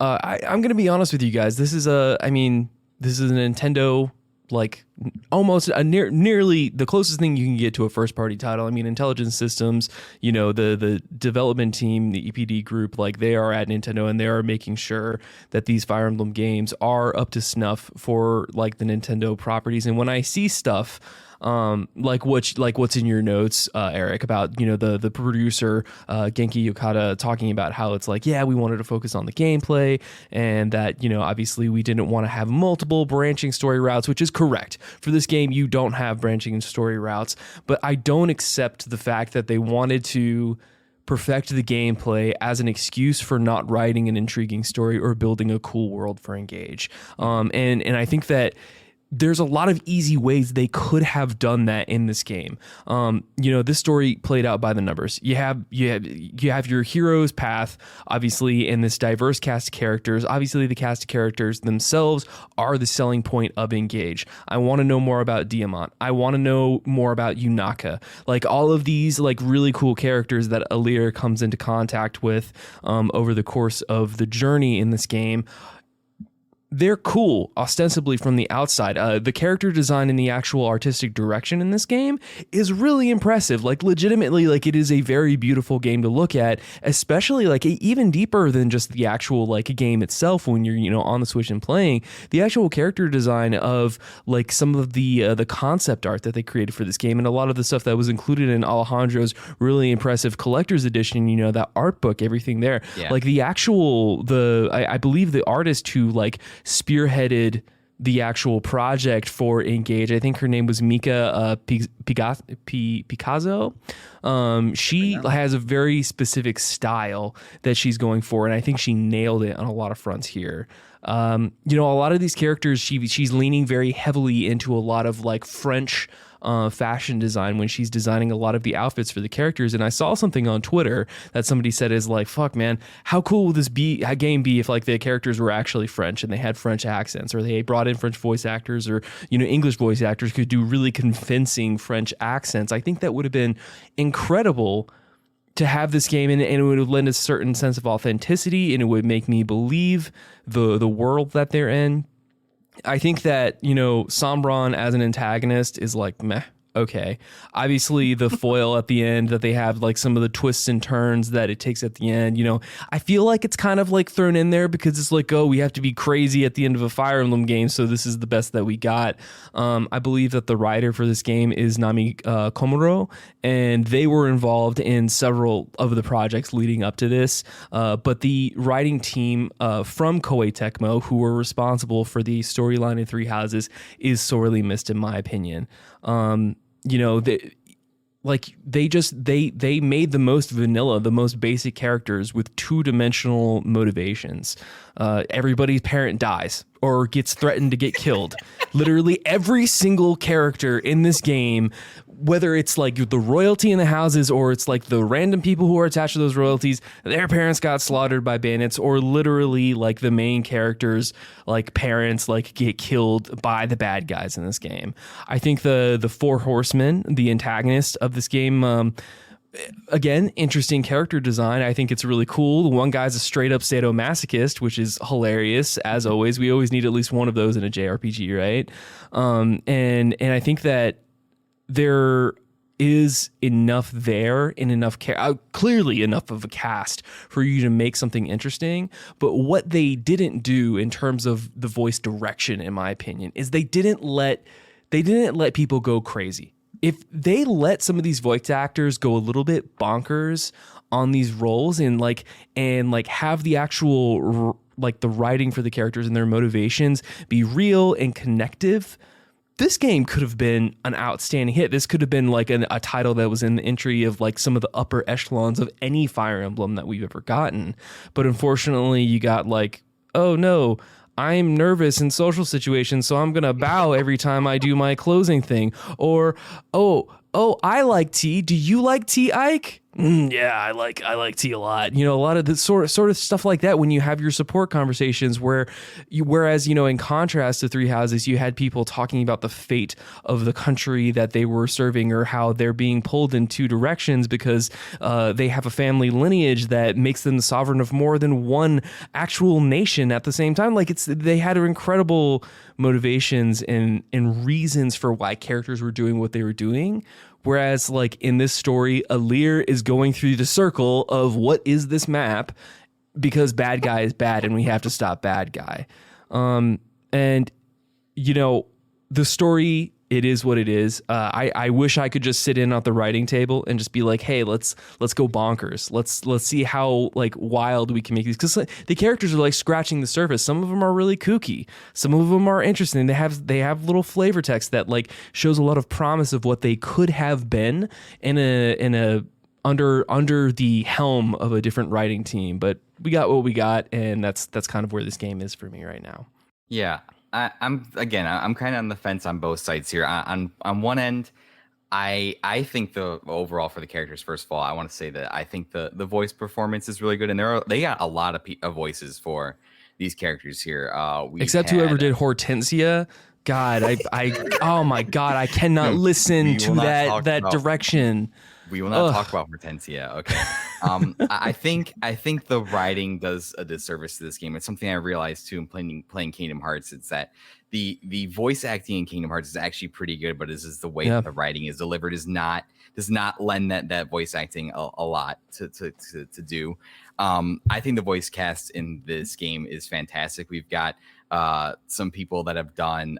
I'm going to be honest with you guys. This is a Nintendo, like almost nearly the closest thing you can get to a first party title. I mean, Intelligent Systems, the development team, the EPD group, like they are at Nintendo and they are making sure that these Fire Emblem games are up to snuff for like the Nintendo properties. And when I see stuff like what's in your notes, Eric, about the producer Genki Yokata talking about how it's like, yeah, we wanted to focus on the gameplay and that obviously we didn't want to have multiple branching story routes, which is correct. For this game, you don't have branching story routes, but I don't accept the fact that they wanted to perfect the gameplay as an excuse for not writing an intriguing story or building a cool world for Engage. And I think that there's a lot of easy ways they could have done that in this game. This story played out by the numbers. You have your hero's path, obviously, and this diverse cast of characters. Obviously, the cast of characters themselves are the selling point of Engage. I want to know more about Diamant. I want to know more about Yunaka. Like all of these like really cool characters that Alir comes into contact with over the course of the journey in this game. They're cool, ostensibly from the outside. The character design and the actual artistic direction in this game is really impressive. Like legitimately, like it is a very beautiful game to look at, especially like even deeper than just the actual like game itself when you're on the Switch and playing. The actual character design of like some of the concept art that they created for this game and a lot of the stuff that was included in Alejandro's really impressive collector's edition, that art book, everything there. Yeah. Like the actual I believe the artist who like spearheaded the actual project for Engage, I think her name was Mika Picasso. She has a very specific style that she's going for, and I think she nailed it on a lot of fronts here. A lot of these characters, she's leaning very heavily into a lot of like French fashion design when she's designing a lot of the outfits for the characters. And I saw something on Twitter that somebody said is like, fuck man, how cool would this game be if like the characters were actually French and they had French accents, or they brought in French voice actors, or English voice actors could do really convincing French accents. I think that would have been incredible to have this game, and it would have lent a certain sense of authenticity, and it would make me believe the world that they're in. I think that, Sombron as an antagonist is like, meh, okay. Obviously, the foil at the end that they have, like some of the twists and turns that it takes at the end, I feel like it's kind of like thrown in there because it's like, oh, we have to be crazy at the end of a Fire Emblem game, so this is the best that we got. I believe that the writer for this game is Nami Komuro, and they were involved in several of the projects leading up to this. But the writing team from Koei Tecmo, who were responsible for the storyline in Three Houses, is sorely missed, in my opinion. They made the most vanilla, the most basic characters with two-dimensional motivations. Everybody's parent dies or gets threatened to get killed. Literally every single character in this game, whether it's like the royalty in the houses or it's like the random people who are attached to those royalties, their parents got slaughtered by bandits, or literally like the main characters, like parents, like get killed by the bad guys in this game. I think the Four Horsemen, the antagonist of this game, again, interesting character design. I think it's really cool. The one guy's a straight up sadomasochist, which is hilarious. As always, we always need at least one of those in a JRPG, right? And I think that there is enough there and enough clearly enough of a cast for you to make something interesting. But what they didn't do in terms of the voice direction, in my opinion, is they didn't let people go crazy. If they let some of these voice actors go a little bit bonkers on these roles and have the actual like the writing for the characters and their motivations be real and connective, this game could have been an outstanding hit. This could have been like a title that was in the entry of like some of the upper echelons of any Fire Emblem that we've ever gotten. But unfortunately, you got like, oh no, I'm nervous in social situations, so I'm gonna bow every time I do my closing thing. Or, oh, I like tea. Do you like tea, Ike? Yeah, I like tea a lot. You know, a lot of the sort of stuff like that when you have your support conversations whereas, you know, in contrast to Three Houses, you had people talking about the fate of the country that they were serving or how they're being pulled in two directions because they have a family lineage that makes them the sovereign of more than one actual nation at the same time. Like they had incredible motivations and reasons for why characters were doing what they were doing. Whereas, like, in this story, Alir is going through the circle of what is this map because bad guy is bad and we have to stop bad guy. And, you know, the story, it is what it is. I wish I could just sit in at the writing table and just be like, hey, let's go bonkers. Let's see how like wild we can make these, because the characters are like scratching the surface. Some of them are really kooky. Some of them are interesting. They have little flavor text that like shows a lot of promise of what they could have been in a under the helm of a different writing team. But we got what we got, and that's kind of where this game is for me right now. Yeah. I'm kind of on the fence on both sides here. On one end, I think the overall for the characters, first of all, I want to say that I think the voice performance is really good, and they got a lot of voices for these characters here. Except whoever did Hortensia. God, I oh my God, I cannot listen to that direction. We will not talk about Hortensia. Okay. I think the writing does a disservice to this game. It's something I realized too in playing Kingdom Hearts. It's that the voice acting in Kingdom Hearts is actually pretty good, but is the way that the writing is delivered does not lend that voice acting a lot to do. I think the voice cast in this game is fantastic. We've got some people that have done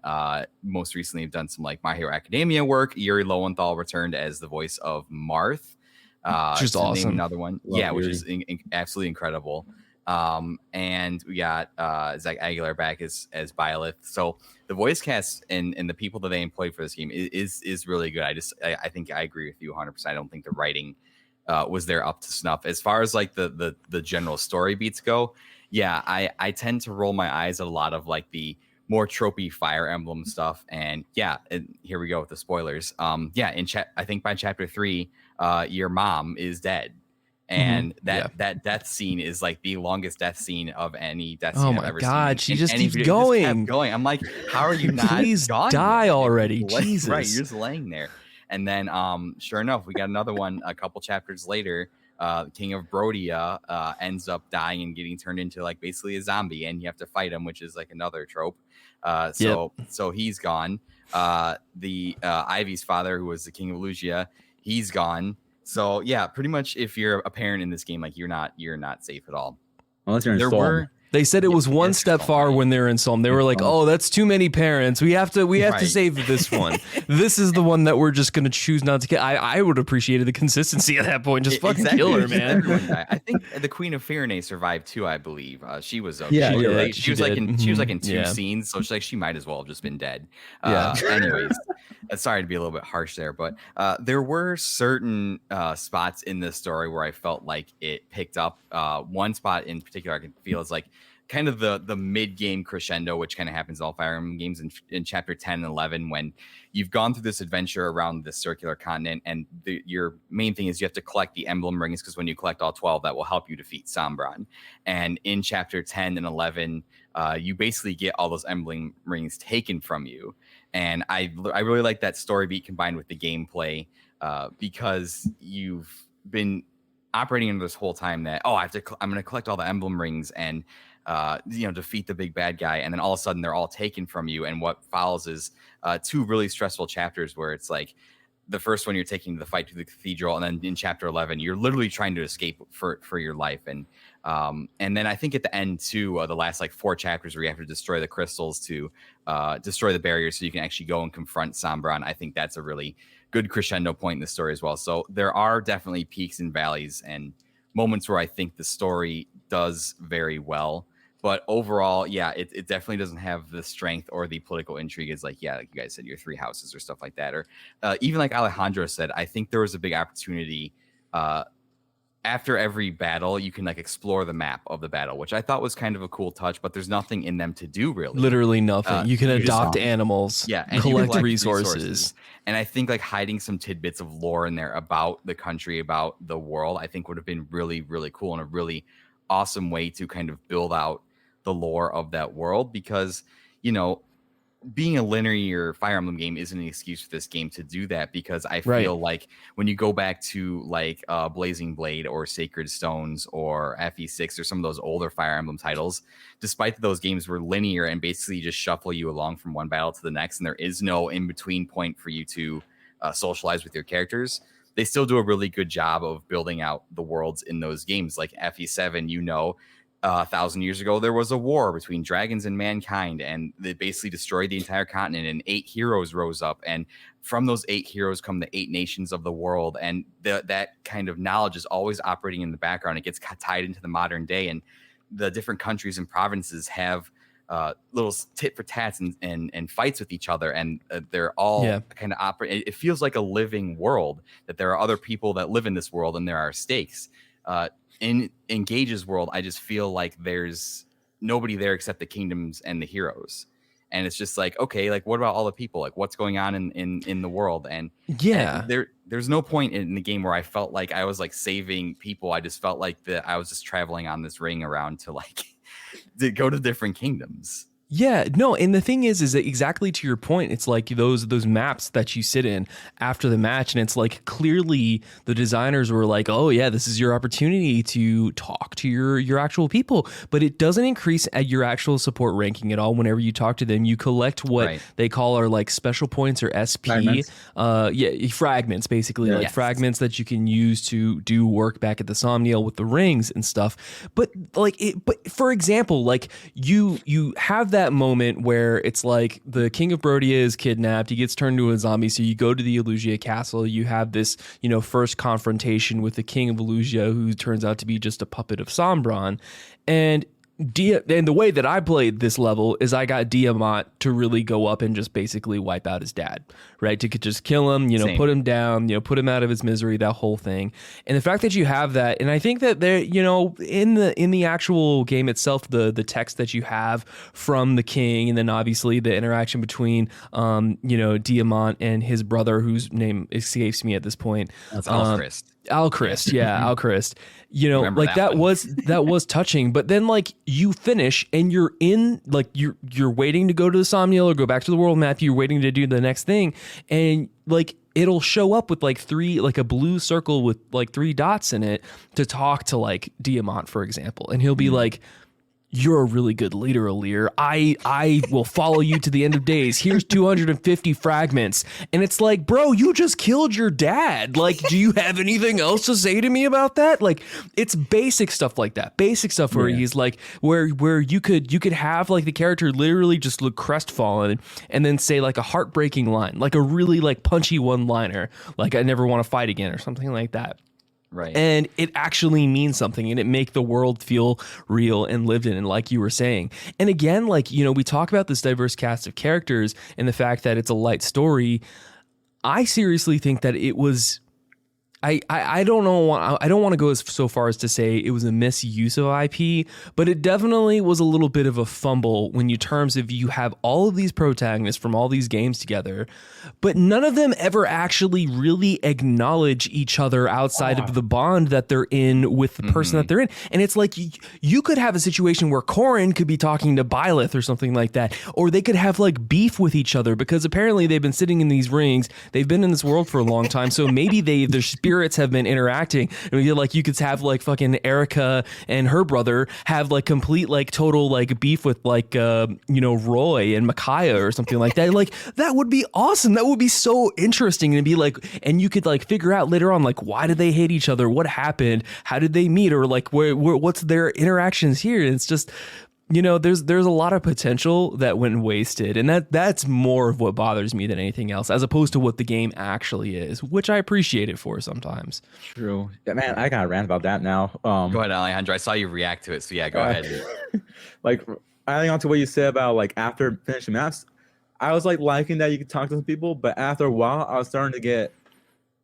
most recently have done some like My Hero Academia work. Yuri Lowenthal returned as the voice of Marth, which is awesome. Another one, which is absolutely incredible. And we got Zach Aguilar back as Byleth. So the voice cast and the people that they employed for this game is really good. I think I agree with you 100%. I don't think the writing was there up to snuff. As far as like the general story beats go, yeah, I tend to roll my eyes at a lot of like the more tropey Fire Emblem stuff. And here we go with the spoilers. I think by chapter 3, your mom is dead. And that death scene is like the longest death scene of any death scene I've ever seen. Oh my God, she just keeps going. Just kept going. I'm like, how are you not Please gone die yet? already, Jesus. Right, you're just laying there. And then, sure enough, we got another one a couple chapters later. King of Brodia ends up dying and getting turned into like basically a zombie, and you have to fight him, which is like another trope. So he's gone. The Ivy's father, who was the King of Lugia, he's gone. So yeah, pretty much if you're a parent in this game, like you're not safe at all. Unless you're in Storm. They said it was one step far when they were in Psalm. They were like, "Oh, that's too many parents. We have to save this one. This is the one that we're just going to choose not to kill." I would have appreciated the consistency at that point. Just fucking kill her, man. I think the Queen of Firenze survived too. I believe she was okay. Yeah, you're right. She was like in two scenes, so she might as well have just been dead. Anyways, sorry to be a little bit harsh there, but there were certain spots in this story where I felt like it picked up. One spot in particular I could feel is like kind of the mid-game crescendo, which kind of happens in all Fire Emblem games in chapter 10 and 11, when you've gone through this adventure around this circular continent, and your main thing is you have to collect the emblem rings, because when you collect all 12, that will help you defeat Sombron. And in chapter 10 and 11, you basically get all those emblem rings taken from you. And I really like that story beat combined with the gameplay, because you've been operating into this whole time that, I'm going to collect all the emblem rings and defeat the big bad guy, and then all of a sudden they're all taken from you. And what follows is two really stressful chapters where it's like the first one you're taking the fight to the cathedral, and then in chapter 11 you're literally trying to escape for your life. And then I think at the end too, the last like 4 chapters where you have to destroy the crystals to destroy the barriers so you can actually go and confront Sombron. I think that's a really good crescendo point in the story as well. So there are definitely peaks and valleys and moments where I think the story does very well. But overall, it definitely doesn't have the strength or the political intrigue as like you guys said, your Three Houses or stuff like that. Or even like Alejandro said, I think there was a big opportunity after every battle, you can like explore the map of the battle, which I thought was kind of a cool touch, but there's nothing in them to do really. Literally nothing. You can you just- adopt animals, Yeah, and you collect collect resources. And I think like hiding some tidbits of lore in there about the country, about the world, I think would have been really, really cool and a really awesome way to kind of build out the lore of that world. Because, you know, being a linear Fire Emblem game isn't an excuse for this game to do that, because I feel like when you go back to like Blazing Blade or Sacred Stones or FE6 or some of those older Fire Emblem titles, despite that those games were linear and basically just shuffle you along from one battle to the next, and there is no in-between point for you to socialize with your characters, they still do a really good job of building out the worlds in those games. Like FE7, you know, 1,000 years ago, there was a war between dragons and mankind, and they basically destroyed the entire continent, and 8 heroes rose up. And from those 8 heroes come the 8 nations of the world. And that kind of knowledge is always operating in the background. It gets tied into the modern day, and the different countries and provinces have little tit for tats and fights with each other. And they're all kind of operate. It feels like a living world, that there are other people that live in this world and there are stakes. In Engage's world, I just feel like there's nobody there except the kingdoms and the heroes. And it's just like, okay, like what about all the people? Like what's going on in the world? And there's no point in the game where I felt like I was like saving people. I just felt like that I was just traveling on this ring around to like to go to different kingdoms. Yeah, no, and the thing is that exactly to your point, it's like those maps that you sit in after the match, and it's like clearly the designers were like, oh yeah, this is your opportunity to talk to your actual people, but it doesn't increase at your actual support ranking at all. Whenever you talk to them, you collect what they call are like special points or SP, fragments basically, like fragments that you can use to do work back at the Somniel with the rings and stuff. But like for example, like you have that moment where it's like the King of Brodia is kidnapped, he gets turned into a zombie, so you go to the Elugia castle, you have this, you know, first confrontation with the King of Elugia, who turns out to be just a puppet of Sombron. And the way that I played this level is I got Diamant to really go up and just basically wipe out his dad, right? To just kill him, you know, put him down, you know, put him out of his misery, that whole thing. And the fact that you have that, and I think that there, you know, in the actual game itself, the text that you have from the king, and then obviously the interaction between, you know, Diamant and his brother, whose name escapes me at this point. That's Alchrist. Alchrist. You know, Remember like that was touching. But then like you finish and you're in, like you're waiting to go to the Somniel or go back to the world map. You're waiting to do the next thing, and like it'll show up with like a blue circle with like 3 dots in it to talk to like Diamant, for example, and he'll be like, you're a really good leader, Alir. I will follow you to the end of days. Here's 250 fragments. And it's like, bro, you just killed your dad. Like, do you have anything else to say to me about that? Like, it's basic stuff like that. Basic stuff where he's like, where you could have like the character literally just look crestfallen and then say like a heartbreaking line, like a really like punchy one-liner, like I never want to fight again or something like that. Right. And it actually means something, and it make the world feel real and lived in, and like you were saying. And again, like, you know, we talk about this diverse cast of characters and the fact that it's a light story. I seriously think that it was, I don't know, I don't want to go so far as to say it was a misuse of IP, but it definitely was a little bit of a fumble when you terms of you have all of these protagonists from all these games together, but none of them ever actually really acknowledge each other outside of the bond that they're in with the person that they're in. And it's like you could have a situation where Corrin could be talking to Byleth or something like that, or they could have like beef with each other because apparently they've been sitting in these rings, they've been in this world for a long time, so maybe their spirits have been interacting, and you could have like fucking Erica and her brother have like complete like total like beef with like you know, Roy and Micaiah or something like that. Like that would be awesome. That would be so interesting, and be like, and you could like figure out later on like why did they hate each other, what happened, how did they meet, or like what's their interactions here. And it's just, you know, there's a lot of potential that went wasted, and that's more of what bothers me than anything else, as opposed to what the game actually is, which I appreciate it for sometimes. True. Yeah, man, I got to rant about that now. Go ahead, Alejandro. I saw you react to it, so yeah, go ahead. Like, adding on to what you said about like after finishing maps, I was like liking that you could talk to some people, but after a while, I was starting to get,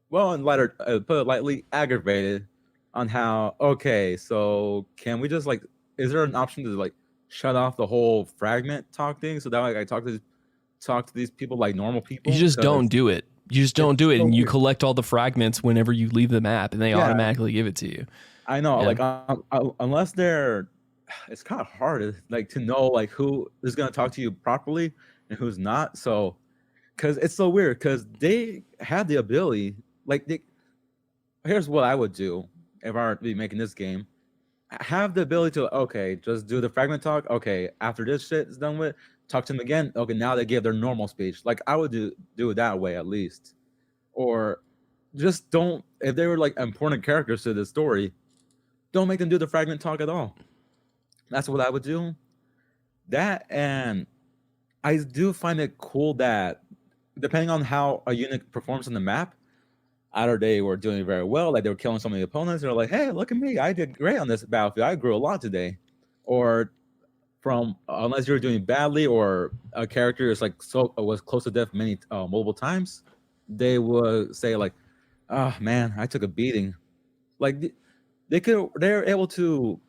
well, and put it lightly, aggravated on how, okay, so can we just like, is there an option to like shut off the whole fragment talk thing so that like I talk to these people like normal people? You just don't do it. You just don't do it, so and you weird. collect all the fragments whenever you leave the map, and they automatically give it to you. I know, Yeah. like unless they're, it's kind of hard like to know like who is gonna talk to you properly and who's not. So, because it's so weird, because they have the ability, like here's what I would do if I were to be making this game. Have the ability to, okay, just do the fragment talk. Okay, after this shit is done with, talk to them again. Okay, now they give their normal speech. Like I would do it that way at least, or just don't. If they were like important characters to the story, don't make them do the fragment talk at all. That's what I would do. That, and I do find it cool that depending on how a unit performs on the map, either they were doing very well, like they were killing so many opponents, they're like, hey, look at me, I did great on this battlefield, I grew a lot today. Or from, unless you're doing badly or a character is like was close to death many multiple times, they would say like, oh man, I took a beating. Like they're able to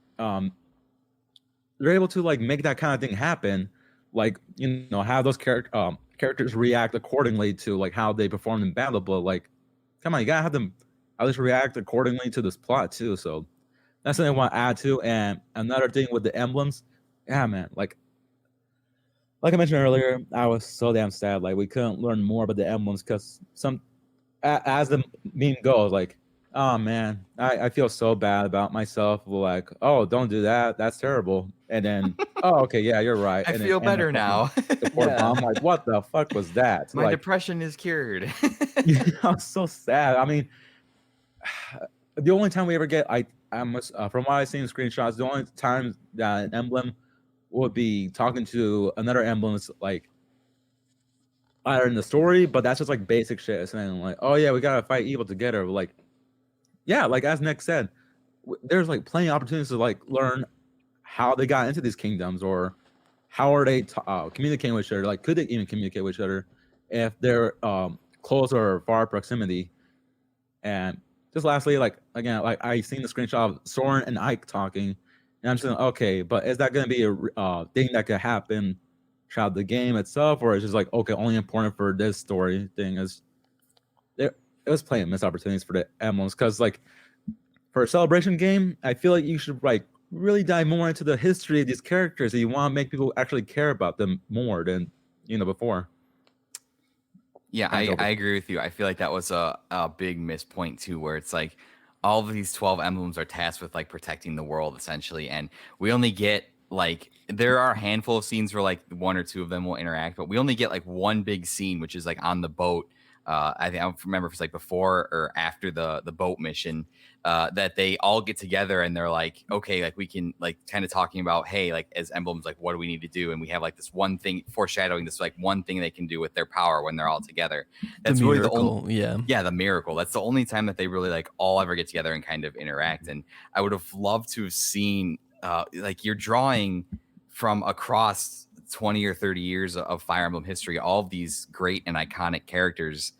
like make that kind of thing happen, like, you know, have those characters react accordingly to like how they performed in battle. But like, come on, you gotta have them at least react accordingly to this plot too. So that's something I want to add to. And another thing with the emblems, yeah, man, like I mentioned earlier, I was so damn sad like we couldn't learn more about the emblems, because as the meme goes, like, oh man, I feel so bad about myself. Like, oh, don't do that, that's terrible. And then, oh, okay, yeah, you're right. I and feel better now. The poor mom, like, what the fuck was that? My like, depression is cured. I'm so sad. I mean, the only time we ever get, from what I've seen in screenshots, the only time that an emblem would be talking to another emblem is like either in the story, but that's just like basic shit. It's saying like, oh yeah, we gotta fight evil together. Like, yeah, like as Nick said, there's like plenty of opportunities to like learn how they got into these kingdoms, or how are they communicating with each other. Like, could they even communicate with each other if they're close or far proximity? And just lastly, like again, like I seen the screenshot of Soren and Ike talking, and I'm just like, okay, but is that going to be a thing that could happen throughout the game itself, or is just like, okay, only important for this story thing? Is there? It was plenty of missed opportunities for the emblems, because like for a celebration game, I feel like you should like really dive more into the history of these characters, and you want to make people actually care about them more than, you know, before. Yeah, I agree with you. I feel like that was a big miss point too, where it's like all of these 12 emblems are tasked with like protecting the world essentially, and we only get like, there are a handful of scenes where like one or two of them will interact, but we only get like one big scene, which is like on the boat. I think I don't remember if it's like before or after the boat mission, that they all get together and they're like, okay, like we can like kind of talking about, hey, like as emblems, like what do we need to do? And we have like this one thing foreshadowing this like one thing they can do with their power when they're all together. That's the really miracle, the only, yeah, the miracle. That's the only time that they really like all ever get together and kind of interact. And I would have loved to have seen like you're drawing from across 20 or 30 years of Fire Emblem history, all of these great and iconic characters,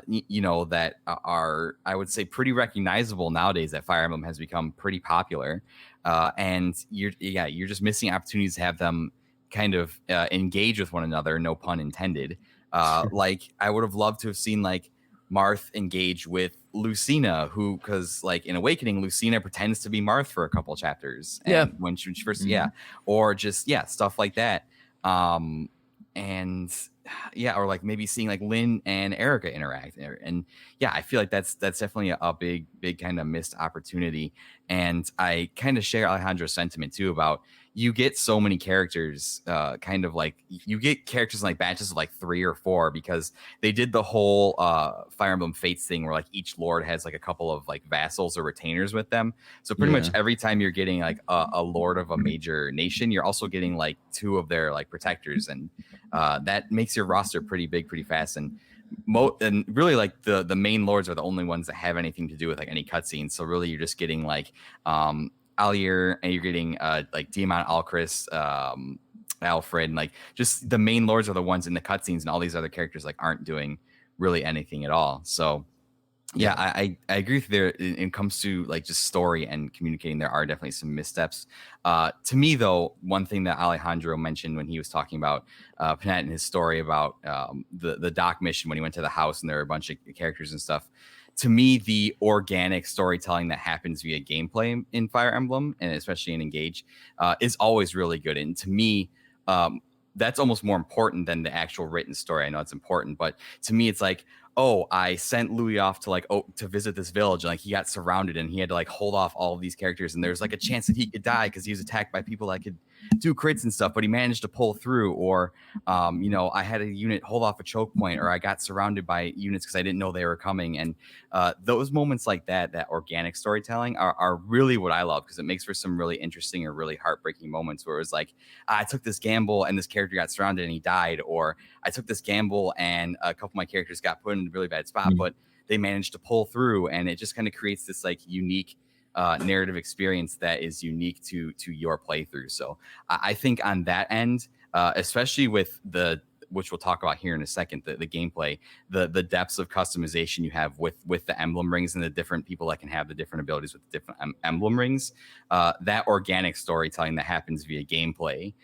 you know, that are, I would say, pretty recognizable nowadays, that Fire Emblem has become pretty popular. And you're just missing opportunities to have them kind of engage with one another, no pun intended. Like I would have loved to have seen like Marth engage with Lucina, who, because like in Awakening, Lucina pretends to be Marth for a couple chapters. And when she first, or just, stuff like that. And yeah, or like maybe seeing like Lynn and Erica interact. And yeah, I feel like that's definitely a big kind of missed opportunity. And I kind of share Alejandro's sentiment too about, you get so many characters, kind of like you get characters in like batches of like 3 or 4, because they did the whole Fire Emblem Fates thing where like each lord has like a couple of like vassals or retainers with them. So pretty much every time you're getting like a lord of a major nation, you're also getting like 2 of their like protectors, and that makes your roster pretty big pretty fast. And really like the main lords are the only ones that have anything to do with like any cutscenes. So really you're just getting like Alir, and you're getting like Diamant Alcris, Alfred, and like just the main lords are the ones in the cutscenes, and all these other characters like aren't doing really anything at all. So Yeah, I agree with you there. It comes to like just story and communicating, there are definitely some missteps. To me, though, one thing that Alejandro mentioned when he was talking about Panette and his story about the dock mission when he went to the house and there were a bunch of characters and stuff. To me, the organic storytelling that happens via gameplay in Fire Emblem and especially in Engage is always really good. And to me, that's almost more important than the actual written story. I know it's important, but to me, it's like, oh, I sent Louis off to to visit this village, and like he got surrounded and he had to like hold off all of these characters, and there's like a chance that he could die because he was attacked by people that could do crits and stuff, but he managed to pull through. Or I had a unit hold off a choke point, or I got surrounded by units because I didn't know they were coming. And those moments like that organic storytelling are really what I love, because it makes for some really interesting or really heartbreaking moments where it was like, I took this gamble and this character got surrounded and he died, or I took this gamble and a couple of my characters got put in a really bad spot, but they managed to pull through. And it just kind of creates this like unique narrative experience that is unique to your playthrough. So I think on that end, especially with which we'll talk about here in a second, the gameplay, the depths of customization you have with the emblem rings and the different people that can have the different abilities with the different emblem rings, that organic storytelling that happens via gameplay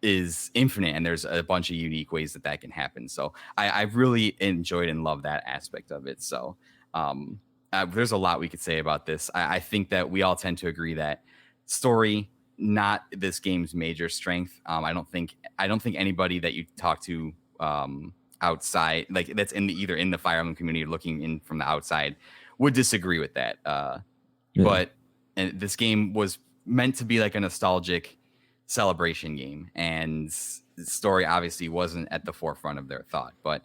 is infinite, and there's a bunch of unique ways that can happen. So I really enjoyed and love that aspect of it. So there's a lot we could say about this. I think that we all tend to agree that story, not this game's major strength. I don't think anybody that you talk to outside, like that's either in the Fire Emblem community or looking in from the outside, would disagree with that. But this game was meant to be like a nostalgic celebration game, and the story obviously wasn't at the forefront of their thought. But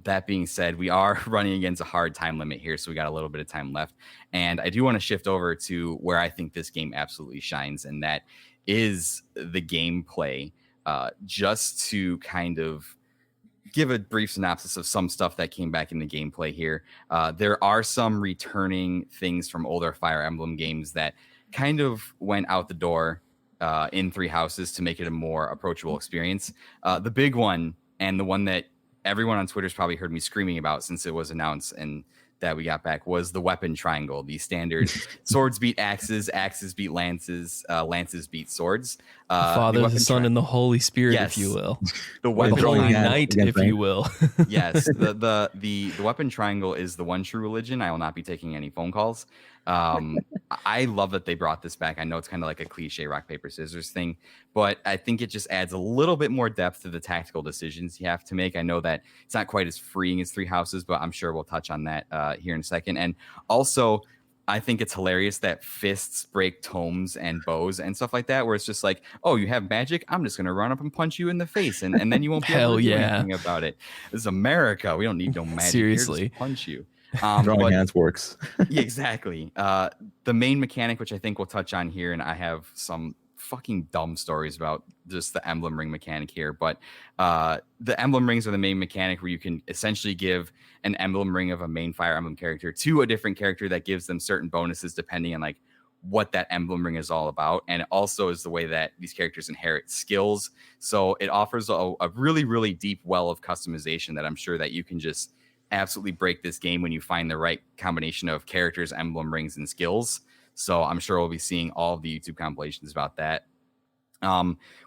that being said, we are running against a hard time limit here, so we got a little bit of time left. And I do want to shift over to where I think this game absolutely shines, and that is the gameplay. Just to kind of give a brief synopsis of some stuff that came back in the gameplay here. There are some returning things from older Fire Emblem games that kind of went out the door in Three Houses to make it a more approachable experience. The big one, and the one that everyone on Twitter's probably heard me screaming about since it was announced and that we got back, was the weapon triangle. The standard swords beat axes, axes beat lances, lances beat swords. The Father, the Son, and the Holy Spirit, yes, if you will. The weapon Holy triangle, Knight, if you will. Yes, the weapon triangle is the one true religion. I will not be taking any phone calls. I love that they brought this back. I know it's kind of like a cliche rock, paper, scissors thing, but I think it just adds a little bit more depth to the tactical decisions you have to make. I know that it's not quite as freeing as Three Houses, but I'm sure we'll touch on that here in a second. And also, I think it's hilarious that fists break tomes and bows and stuff like that, where it's just like, oh, you have magic? I'm just going to run up and punch you in the face, and then you won't be able to do anything about it. This is America. We don't need no magic. Seriously. Here, just punch you. Drawing hands works. Yeah, exactly. The main mechanic, which I think we'll touch on here, and I have some fucking dumb stories about just the emblem ring mechanic here, but the emblem rings are the main mechanic where you can essentially give an emblem ring of a main Fire Emblem character to a different character that gives them certain bonuses depending on like what that emblem ring is all about. And it also is the way that these characters inherit skills. So it offers a really, really deep well of customization that I'm sure that you can just absolutely break this game when you find the right combination of characters, emblem rings, and skills. So I'm sure we'll be seeing all of the YouTube compilations about that.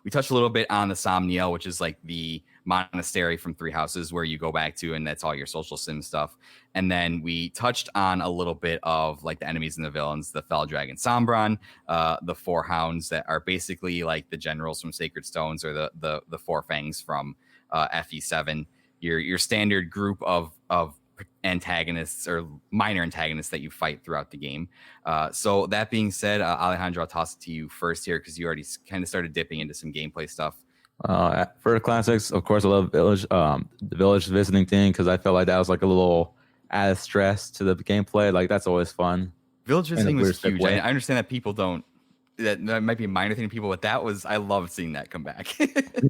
We touched a little bit on the Somniel, which is like the monastery from Three Houses where you go back to, and that's all your social sim stuff. And then we touched on a little bit of like the enemies and the villains, the Fell Dragon Sombron, the Four Hounds that are basically like the generals from Sacred Stones, or the Four Fangs from FE7. Your standard group of antagonists or minor antagonists that you fight throughout the game. So that being said, Alejandro, I'll toss it to you first here because you already kind of started dipping into some gameplay stuff. For the classics, of course, I love Village, the Village visiting thing, because I felt like that was like a little added stress to the gameplay. Like that's always fun. Village visiting was huge. I understand that people don't. That might be a minor thing to people, but I love seeing that come back.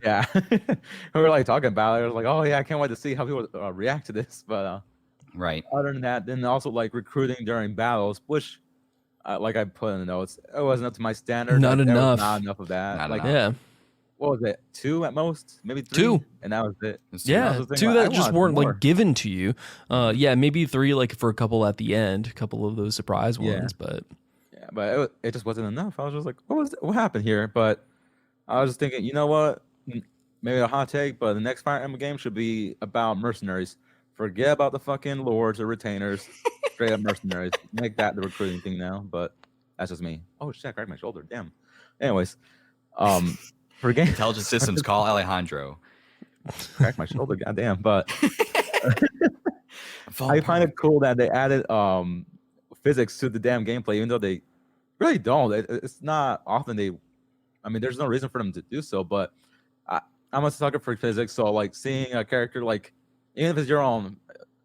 Yeah, we were like talking about it. I was like, oh yeah, I can't wait to see how people react to this. But right. Other than that, then also like recruiting during battles, which like I put in the notes, it wasn't up to my standard. Not enough. Not enough of that. Not like enough. Yeah. what was it, 2 at most, maybe 3, 2. and that was it. Yeah, thinking, 2 like, I that just wanted weren't more. like given to you. Yeah, maybe 3 like for a couple at the end, a couple of those surprise ones, but Yeah, but it just wasn't enough. I was just like, what happened here? But I was just thinking, you know what? Maybe a hot take, but the next Fire Emblem game should be about mercenaries. Forget about the fucking lords or retainers. Straight up mercenaries. Make that the recruiting thing now. But that's just me. Oh shit! I cracked my shoulder. Damn. Anyways, for game Intelligent systems, call Alejandro. cracked my shoulder. Goddamn. But I find it cool that they added physics to the damn gameplay, even though they really don't. It's not often they. I mean, there's no reason for them to do so, but I'm a sucker for physics, so like seeing a character like, even if it's your own,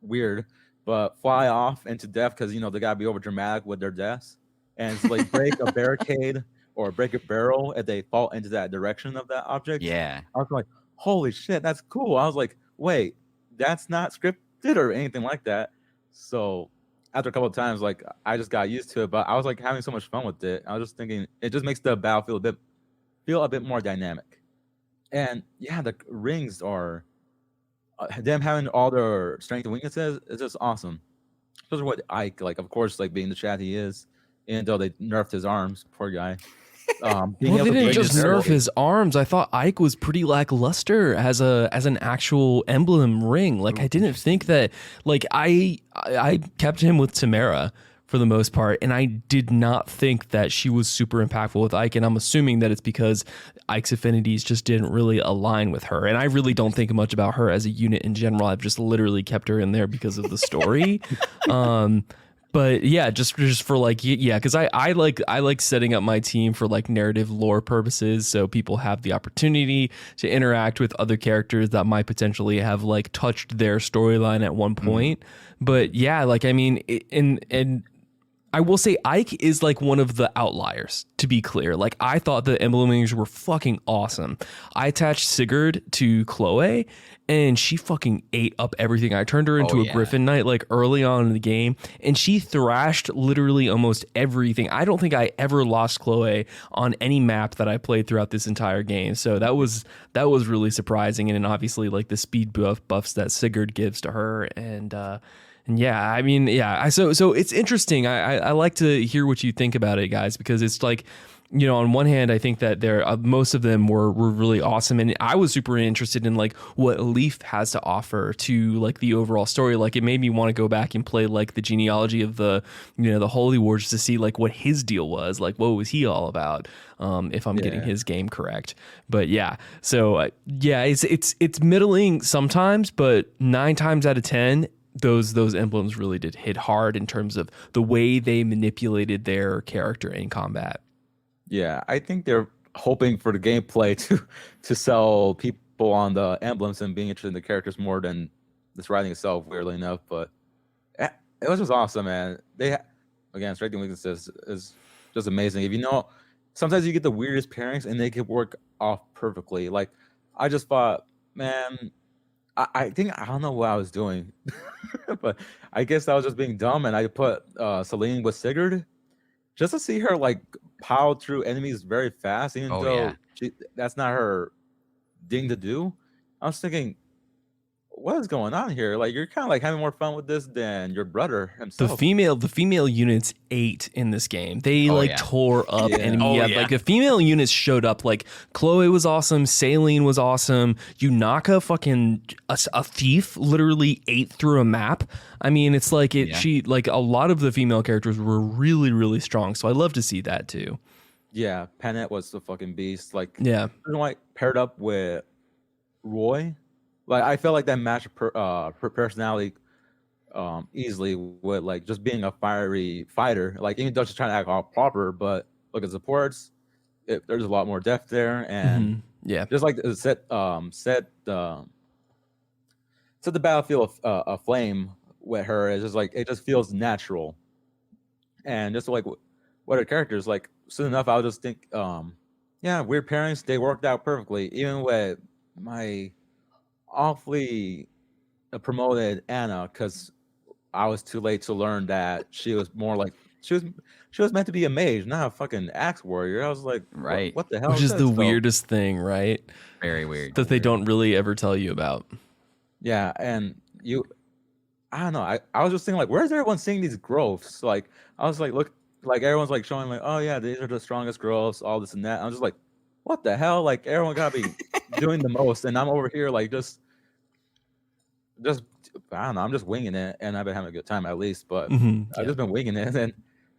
weird, but fly off into death because you know they gotta be over dramatic with their deaths, and it's like break a barricade or break a barrel if they fall into that direction of that object. Yeah, I was like, holy shit, that's cool. I was like, wait, that's not scripted or anything like that. So after a couple of times, like I just got used to it, but I was like having so much fun with it. I was just thinking it just makes the battlefield feel a bit more dynamic. And yeah, the rings are them having all their strength and weaknesses is just awesome. Those are what Ike, like, of course, like being the chat he is, even though they nerfed his arms, poor guy. Well, they didn't just nerf his arms. I thought Ike was pretty lackluster as an actual emblem ring. Like I didn't think that. Like I kept him with Tamara for the most part, and I did not think that she was super impactful with Ike, and I'm assuming that it's because Ike's affinities just didn't really align with her, and I really don't think much about her as a unit in general. I've just literally kept her in there because of the story. But yeah, just for like, yeah, because I like setting up my team for like narrative lore purposes, so people have the opportunity to interact with other characters that might potentially have like touched their storyline at one point. But yeah, like I mean, and I will say Ike is like one of the outliers, to be clear. Like I thought the Emblem Engage were fucking awesome. I attached Sigurd to Chloe and she fucking ate up everything. I turned her into a Griffin Knight like early on in the game and she thrashed literally almost everything. I don't think I ever lost Chloe on any map that I played throughout this entire game. So that was really surprising. And then obviously like the speed buffs that Sigurd gives to her and yeah, I mean, yeah. So it's interesting. I like to hear what you think about it, guys, because it's like, you know, on one hand, I think that most of them were really awesome, and I was super interested in like what Leaf has to offer to like the overall story. Like, it made me want to go back and play like the genealogy of the Holy Wars to see like what his deal was, like what was he all about. If I'm getting his game correct, but yeah, so yeah, it's middling sometimes, but 9 times out of 10. Those emblems really did hit hard in terms of the way they manipulated their character in combat. Yeah, I think they're hoping for the gameplay to sell people on the emblems and being interested in the characters more than this writing itself, weirdly enough. But it was just awesome, man. Again, strength and weaknesses is just amazing. If you know, sometimes you get the weirdest pairings and they can work off perfectly. Like I just thought, man, I think I don't know what I was doing, but I guess I was just being dumb, and I put Celine with Sigurd just to see her like power through enemies very fast, even though that's not her thing to do. I was thinking, what is going on here? Like you're kind of like having more fun with this than your brother himself. The female units ate in this game. They tore up enemy. Like the female units showed up. Like Chloe was awesome. Saline was awesome. Yunaka, fucking a thief, literally ate through a map. I mean, it's like she like a lot of the female characters were really really strong. So I love to see that too. Yeah, Panette was the fucking beast. Like like paired up with Roy. Like I felt like that matched personality easily with like just being a fiery fighter. Like even though she's trying to act all proper, but look at supports, there's a lot more depth there, and just like set the battlefield of flame with her is just like it just feels natural, and just like what her characters like. Soon enough, I'll just think, weird pairings, they worked out perfectly, even with my awfully promoted Anna, because I was too late to learn that she was more like she was meant to be a mage, not a fucking axe warrior. I was like, Right. what the hell? Which is the weirdest thing, right? Very weird. That they don't really ever tell you about. Yeah, and I don't know. I was just thinking like, where's everyone seeing these growths? Like, I was like, look, like everyone's like showing like, oh yeah, these are the strongest growths, all this and that. I'm just like, what the hell? Like everyone gotta be doing the most, and I'm over here like just I don't know. I'm just winging it, and I've been having a good time at least. But I've just been winging it, and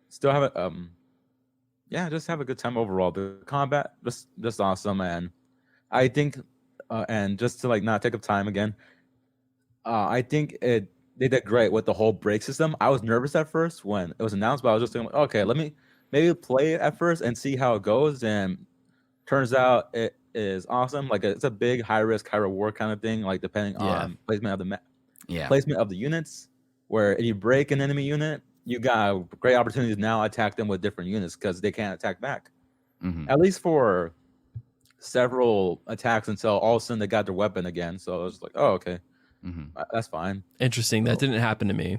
still have it. Yeah, just have a good time overall. The combat just awesome, and I think, and just to like not take up time again, I think they did great with the whole break system. I was nervous at first when it was announced, but I was just thinking, okay, let me maybe play it at first and see how it goes. And turns out it is awesome. Like it's a big high risk, high reward kind of thing. Like depending on placement of the placement of the units. Where if you break an enemy unit, you got great opportunities now attack them with different units because they can't attack back. At least for several attacks until all of a sudden they got their weapon again. So I was like, oh, okay. That's fine. Interesting. That didn't happen to me.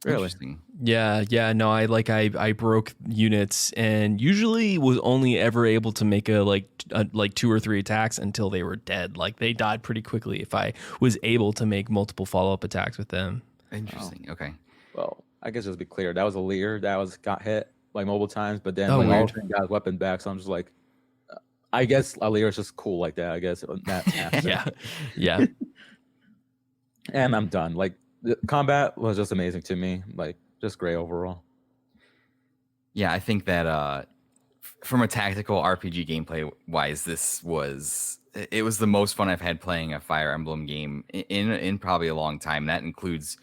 Really? Interesting. Yeah. No, I broke units and usually was only ever able to make like 2 or 3 attacks until they were dead. Like they died pretty quickly if I was able to make multiple follow-up attacks with them. Interesting. Okay. Well, I guess just to be clear, that was a leader that got hit like multiple times, but then all of them got his weapon back. So I'm just like, I guess a leader is just cool like that. I guess Yeah. And I'm done. Like the combat was just amazing to me. Like just great overall. Yeah, I think that from a tactical RPG gameplay wise, this was the most fun I've had playing a Fire Emblem game in probably a long time. That includes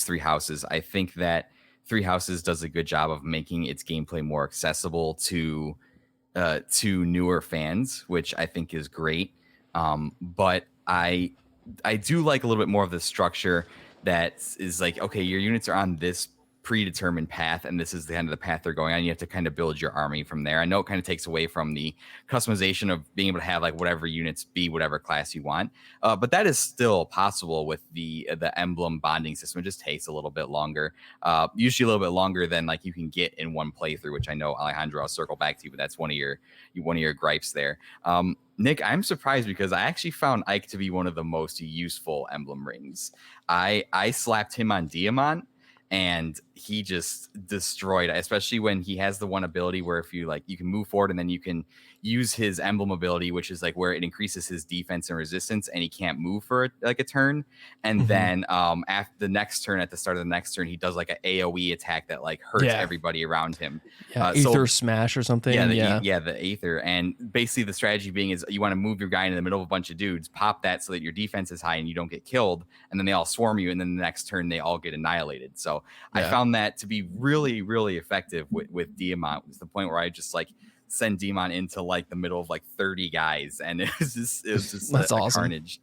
Three Houses. I think that Three Houses does a good job of making its gameplay more accessible to newer fans, which I think is great. But I do like a little bit more of the structure that is like, okay, your units are on this predetermined path, and this is the end of the path they're going on. You have to kind of build your army from there. I know it kind of takes away from the customization of being able to have like whatever units be whatever class you want, but that is still possible with the emblem bonding system. It just takes a little bit longer, usually a little bit longer than like you can get in one playthrough, which I know, Alejandro, I'll circle back to you, but that's one of your gripes there. Nick, I'm surprised because I actually found Ike to be one of the most useful emblem rings. I slapped him on Diamant, and he just destroyed, especially when he has the one ability where if you can move forward and then you can use his emblem ability, which is like where it increases his defense and resistance, and he can't move for like a turn. And then after the next turn, at the start of the next turn, he does like an AoE attack that like hurts everybody around him. Aether smash or something. The Aether. And basically the strategy being is you want to move your guy in the middle of a bunch of dudes, pop that so that your defense is high and you don't get killed, and then they all swarm you, and then the next turn they all get annihilated. So I found that to be really, really effective with Diamant. It was the point where I just like send Diamant into like the middle of like 30 guys, and it was just that's awesome. Carnage.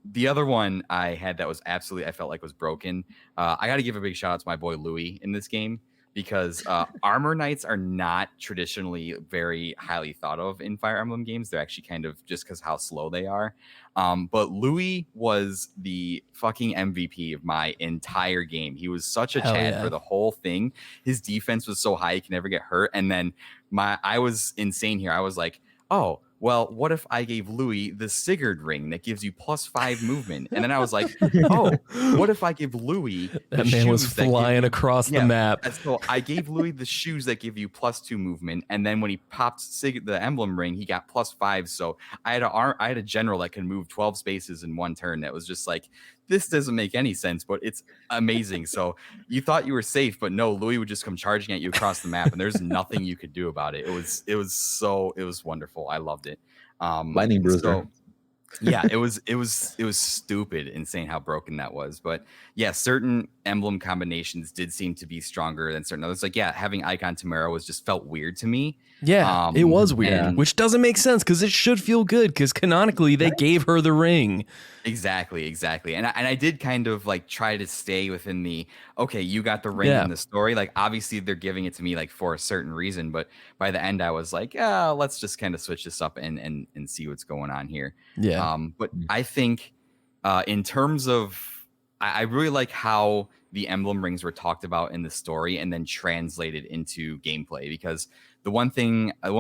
The other one I had that was absolutely, I felt like was broken. I got to give a big shout out to my boy Louis in this game, because armor knights are not traditionally very highly thought of in Fire Emblem games. They're actually kind of just because how slow they are. But Louis was the fucking MVP of my entire game. He was such a Chad for the whole thing. His defense was so high he can never get hurt. And then I was insane here. I was like, oh, well, what if I gave Louis the Sigurd ring that gives you +5 movement? And then I was like, oh, what if I give Louis that man was flying across the map. So I gave Louis the shoes that give you +2 movement, and then when he popped the emblem ring, he got +5. So I had a general that can move 12 spaces in one turn. That was just like, this doesn't make any sense, but it's amazing. So you thought you were safe, but no, Louis would just come charging at you across the map, and there's nothing you could do about it. It was wonderful. I loved it. Lightning Bruiser. So, yeah, it was stupid, insane how broken that was. But yeah, certain emblem combinations did seem to be stronger than certain others. Like, yeah, having Icon Tamara just felt weird to me. Yeah, it was weird, which doesn't make sense because it should feel good because canonically they gave her the ring. Exactly. And I did kind of like try to stay within the, okay, you got the ring in the story. Like, obviously they're giving it to me like for a certain reason, but by the end I was like, yeah, let's just kind of switch this up and see what's going on here. Yeah. But I think in terms of, I really like how the emblem rings were talked about in the story and then translated into gameplay. Because the one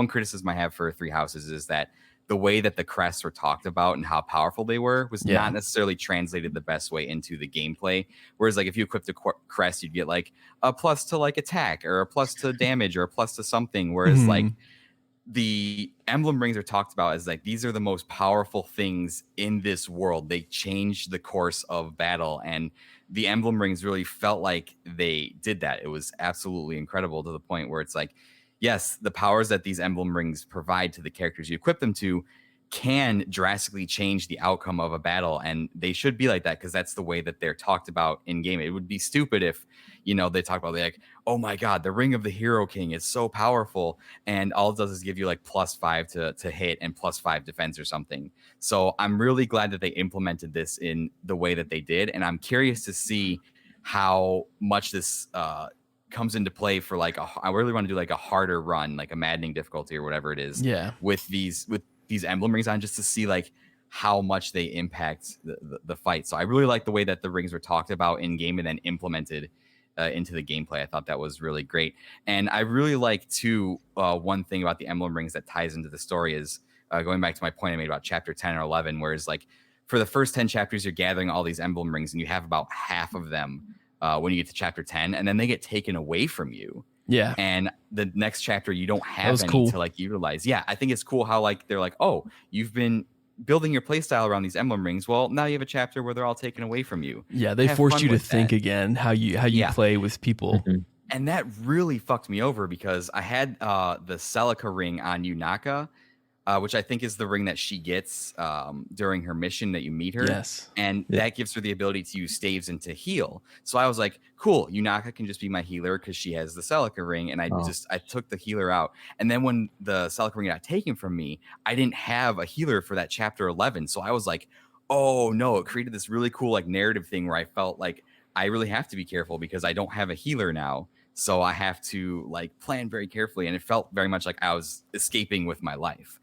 criticism I have for Three Houses is that the way that the crests were talked about and how powerful they were was not necessarily translated the best way into the gameplay. Whereas like if you equipped a crest, you'd get like a plus to like attack or a plus to damage or a plus to something. Whereas like the emblem rings are talked about as like these are the most powerful things in this world. They change the course of battle, and the emblem rings really felt like they did that. It was absolutely incredible to the point where it's like, yes, the powers that these emblem rings provide to the characters you equip them to can drastically change the outcome of a battle, and they should be like that because that's the way that they're talked about in game. It would be stupid if, you know, they talk about like, oh my god, the Ring of the Hero King is so powerful, and all it does is give you like +5 to hit and +5 defense or something. So I'm really glad that they implemented this in the way that they did, and I'm curious to see how much this comes into play for like I really want to do like a harder run, like a maddening difficulty or whatever it is. Yeah. With these emblem rings on, just to see like how much they impact the fight. So I really like the way that the rings were talked about in game and then implemented into the gameplay. I thought that was really great. And I really like too, one thing about the emblem rings that ties into the story is going back to my point I made about chapter 10 or 11, whereas like for the first 10 chapters, you're gathering all these emblem rings and you have about half of them when you get to chapter 10, and then they get taken away from you. Yeah. And the next chapter, you don't have any to like utilize. Yeah. I think it's cool how like they're like, oh, you've been building your playstyle around these emblem rings. Well, now you have a chapter where they're all taken away from you. Yeah. They forced you to think again how you play with people. And that really fucked me over because I had the Celica ring on Yunaka, which I think is the ring that she gets during her mission that you meet her. Yes. And that gives her the ability to use staves and to heal. So I was like, cool, Yunaka can just be my healer because she has the Celica ring. And I took the healer out. And then when the Celica ring got taken from me, I didn't have a healer for that chapter 11. So I was like, oh no, it created this really cool like narrative thing where I felt like I really have to be careful because I don't have a healer now. So I have to like plan very carefully. And it felt very much like I was escaping with my life.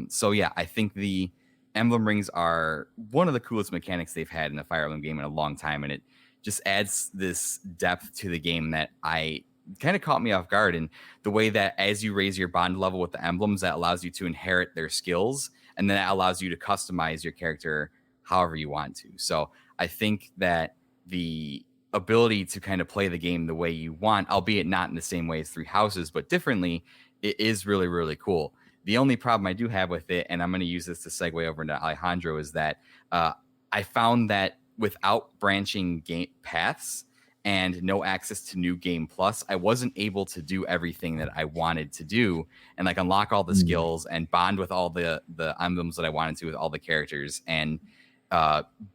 So yeah, I think the emblem rings are one of the coolest mechanics they've had in a Fire Emblem game in a long time, and it just adds this depth to the game that I kind of caught me off guard. And the way that as you raise your bond level with the emblems, that allows you to inherit their skills, and then that allows you to customize your character however you want to. So I think that the ability to kind of play the game the way you want, albeit not in the same way as Three Houses, but differently, it is really, really cool. The only problem I do have with it, and I'm going to use this to segue over into Alejandro, is that I found that without branching game paths and no access to New Game Plus, I wasn't able to do everything that I wanted to do and like unlock all the skills and bond with all the emblems that I wanted to with all the characters and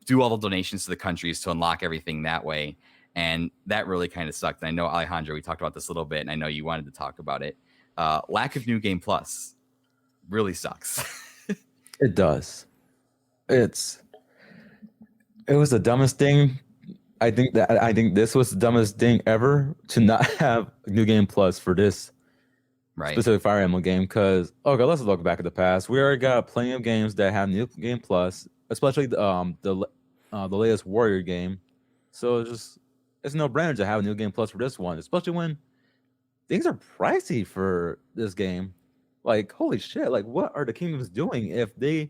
do all the donations to the countries to unlock everything that way. And that really kind of sucked. And I know, Alejandro, we talked about this a little bit, and I know you wanted to talk about it. Lack of New Game Plus really sucks. It does. It was the dumbest thing. I think this was the dumbest thing ever to not have New Game Plus for this specific Fire Emblem game. Because okay, let's look back at the past. We already got plenty of games that have New Game Plus, especially the latest Warrior game. So it's no brainer to have a New Game Plus for this one, especially when things are pricey for this game. Like, holy shit, like what are the kingdoms doing if they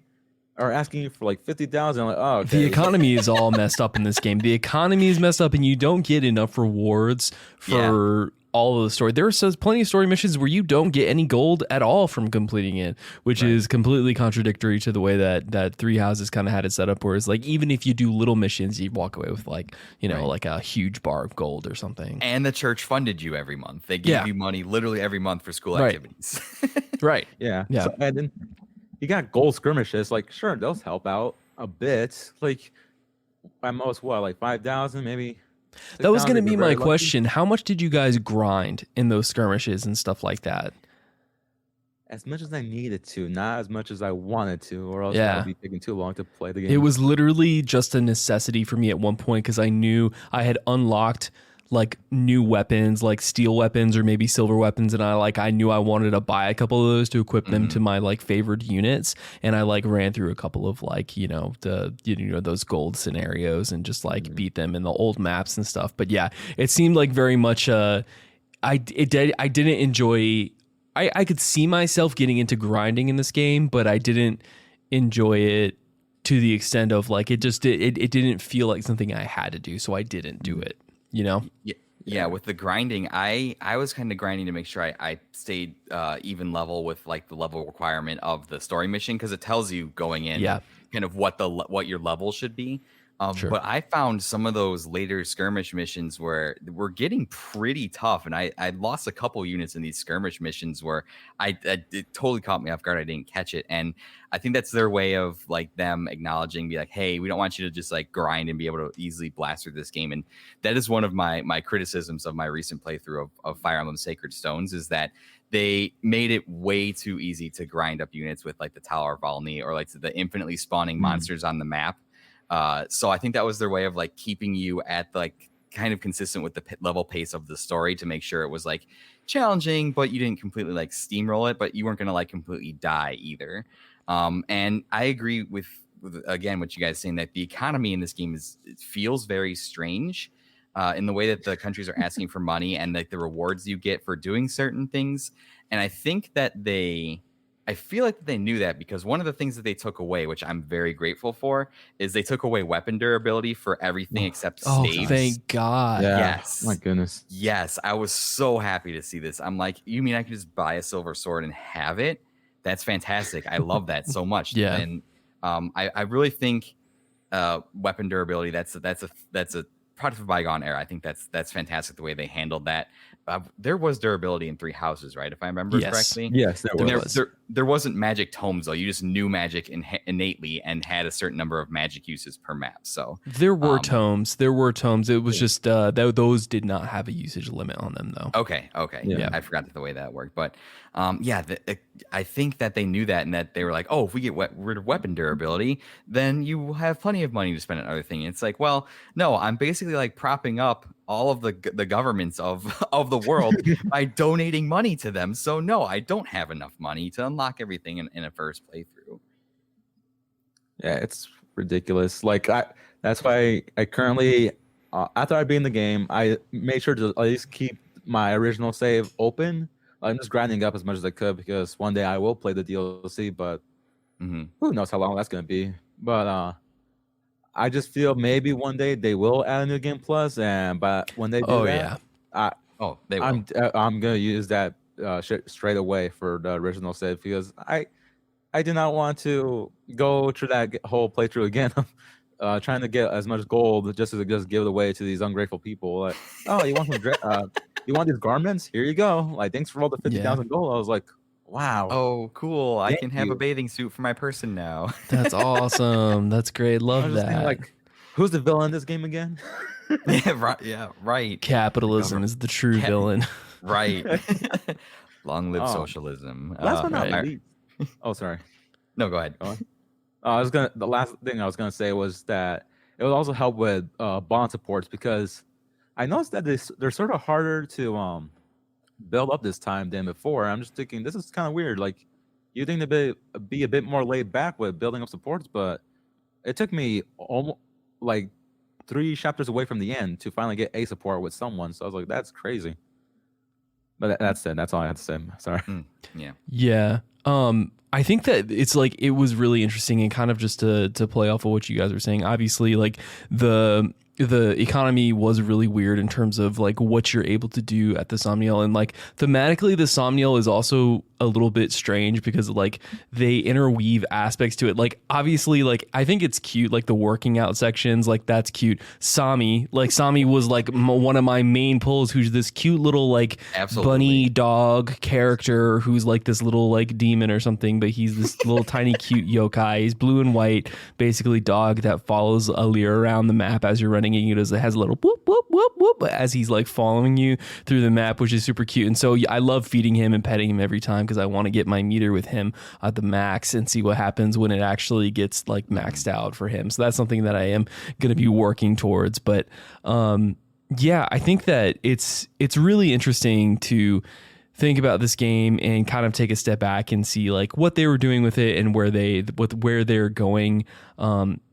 are asking you for like 50,000? Like, oh, okay. The economy is all messed up in this game. The economy is messed up and you don't get enough rewards for all of the story. There are plenty of story missions where you don't get any gold at all from completing it, which is completely contradictory to the way that Three Houses kind of had it set up, where it's like, even if you do little missions, you walk away with like, you know, like a huge bar of gold or something. And the church funded you every month. They gave you money literally every month for school activities. Yeah. So, and then you got gold skirmishes. Like, sure, those help out a bit. Like, at most, like 5,000, maybe. That was going to be my question. How much did you guys grind in those skirmishes and stuff like that? As much as I needed to, not as much as I wanted to, or else it would be taking too long to play the game. It was literally just a necessity for me at one point because I knew I had unlocked like new weapons, like steel weapons or maybe silver weapons, and I knew I wanted to buy a couple of those to equip them to my like favored units, and I like ran through a couple of like those gold scenarios and just like beat them in the old maps and stuff. But yeah, it seemed like very much I didn't enjoy. I could see myself getting into grinding in this game, but I didn't enjoy it to the extent of like it didn't feel like something I had to do, so I didn't do it. Yeah, with the grinding, I was kind of grinding to make sure I stayed even level with like the level requirement of the story mission, because it tells you going in kind of what your level should be. Sure. But I found some of those later skirmish missions were getting pretty tough, and I lost a couple units in these skirmish missions where it totally caught me off guard. I didn't catch it, and I think that's their way of like them acknowledging, be like, hey, we don't want you to just like grind and be able to easily blast through this game. And that is one of my criticisms of my recent playthrough of Fire Emblem Sacred Stones, is that they made it way too easy to grind up units with like the Tower of Valny or like the infinitely spawning monsters on the map. So I think that was their way of like keeping you at like kind of consistent with the level pace of the story, to make sure it was like challenging, but you didn't completely like steamroll it, but you weren't going to like completely die either. And I agree with again, what you guys saying, that the economy in this game it feels very strange in the way that the countries are asking for money and like the rewards you get for doing certain things. And I think that I feel like they knew that, because one of the things that they took away, which I'm very grateful for, is they took away weapon durability for everything except staves. Oh, thank God. Yeah. Yes. My goodness. Yes. I was so happy to see this. I'm like, you mean I could just buy a silver sword and have it? That's fantastic. I love that so much. Yeah. And I really think weapon durability, that's a product of bygone era. I think that's fantastic the way they handled that. There was durability in Three Houses, right? If I remember correctly. Yes, There wasn't magic tomes though. You just knew magic innately and had a certain number of magic uses per map. So there were tomes. It was just those did not have a usage limit on them though. Okay. Yeah, I forgot the way that worked, but I think that they knew that, and that they were like, oh, if we get rid of weapon durability, then you have plenty of money to spend on other things. It's like, well, no, I'm basically like propping up all of the governments of the world by donating money to them. So no, I don't have enough money to unlock everything in a first playthrough. Yeah, it's ridiculous. Like that's why I currently, after I beat in the game, I made sure to at least keep my original save open. I'm just grinding up as much as I could, because one day I will play the DLC, but who knows how long that's going to be. But I just feel maybe one day they will add a new game plus, but when they do they will. I'm going to use that shit straight away for the original save, because I do not want to go through that whole playthrough again. Trying to get as much gold just to just give it away to these ungrateful people. Like, oh, you want some you want these garments? Here you go. Like, thanks for all the 50,000 gold. I was like, wow. Oh, cool. I can have a bathing suit for my person now. That's awesome. That's great. Love that. Thinking, like, who's the villain in this game again? Yeah, right. Capitalism is the true villain. Right. Long live socialism. Last but not least. Oh, sorry. No, go ahead. The last thing I was gonna say was that it would also help with bond supports, because I noticed that they're sort of harder to build up this time than before. I'm just thinking, this is kind of weird. Like, you think to be a bit more laid back with building up supports, but it took me almost like 3 chapters away from the end to finally get a support with someone. So I was like, that's crazy. But that's it. That's all I had to say. Sorry. Yeah. I think that it's like, it was really interesting, and kind of just to play off of what you guys were saying. Obviously, like the economy was really weird in terms of like what you're able to do at the Somniel, and like thematically the Somniel is also a little bit strange, because like they interweave aspects to it. Like, obviously, like I think it's cute, like the working out sections, like that's cute. Sami was like one of my main pulls, who's this cute little like bunny dog character who's like this little like demon or something, but he's this little tiny cute yokai. He's blue and white, basically dog that follows Alir around the map as you're running, and it has a little whoop whoop whoop whoop as he's like following you through the map, which is super cute. And so I love feeding him and petting him every time, because I want to get my meter with him at the max and see what happens when it actually gets like maxed out for him. So that's something that I am going to be working towards. But Yeah, I think that it's really interesting to think about this game and kind of take a step back and see like what they were doing with it and where they're going.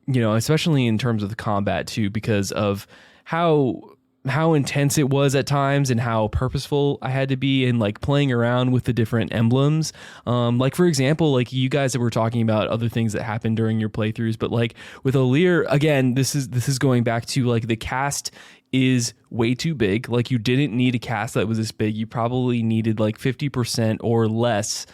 Especially in terms of the combat too, because of how intense it was at times and how purposeful I had to be in like playing around with the different emblems. Like for example, like you guys that were talking about other things that happened during your playthroughs, but like with Alir, again, this is going back to like the cast is way too big. Like you didn't need a cast that was this big. You probably needed like 50% or less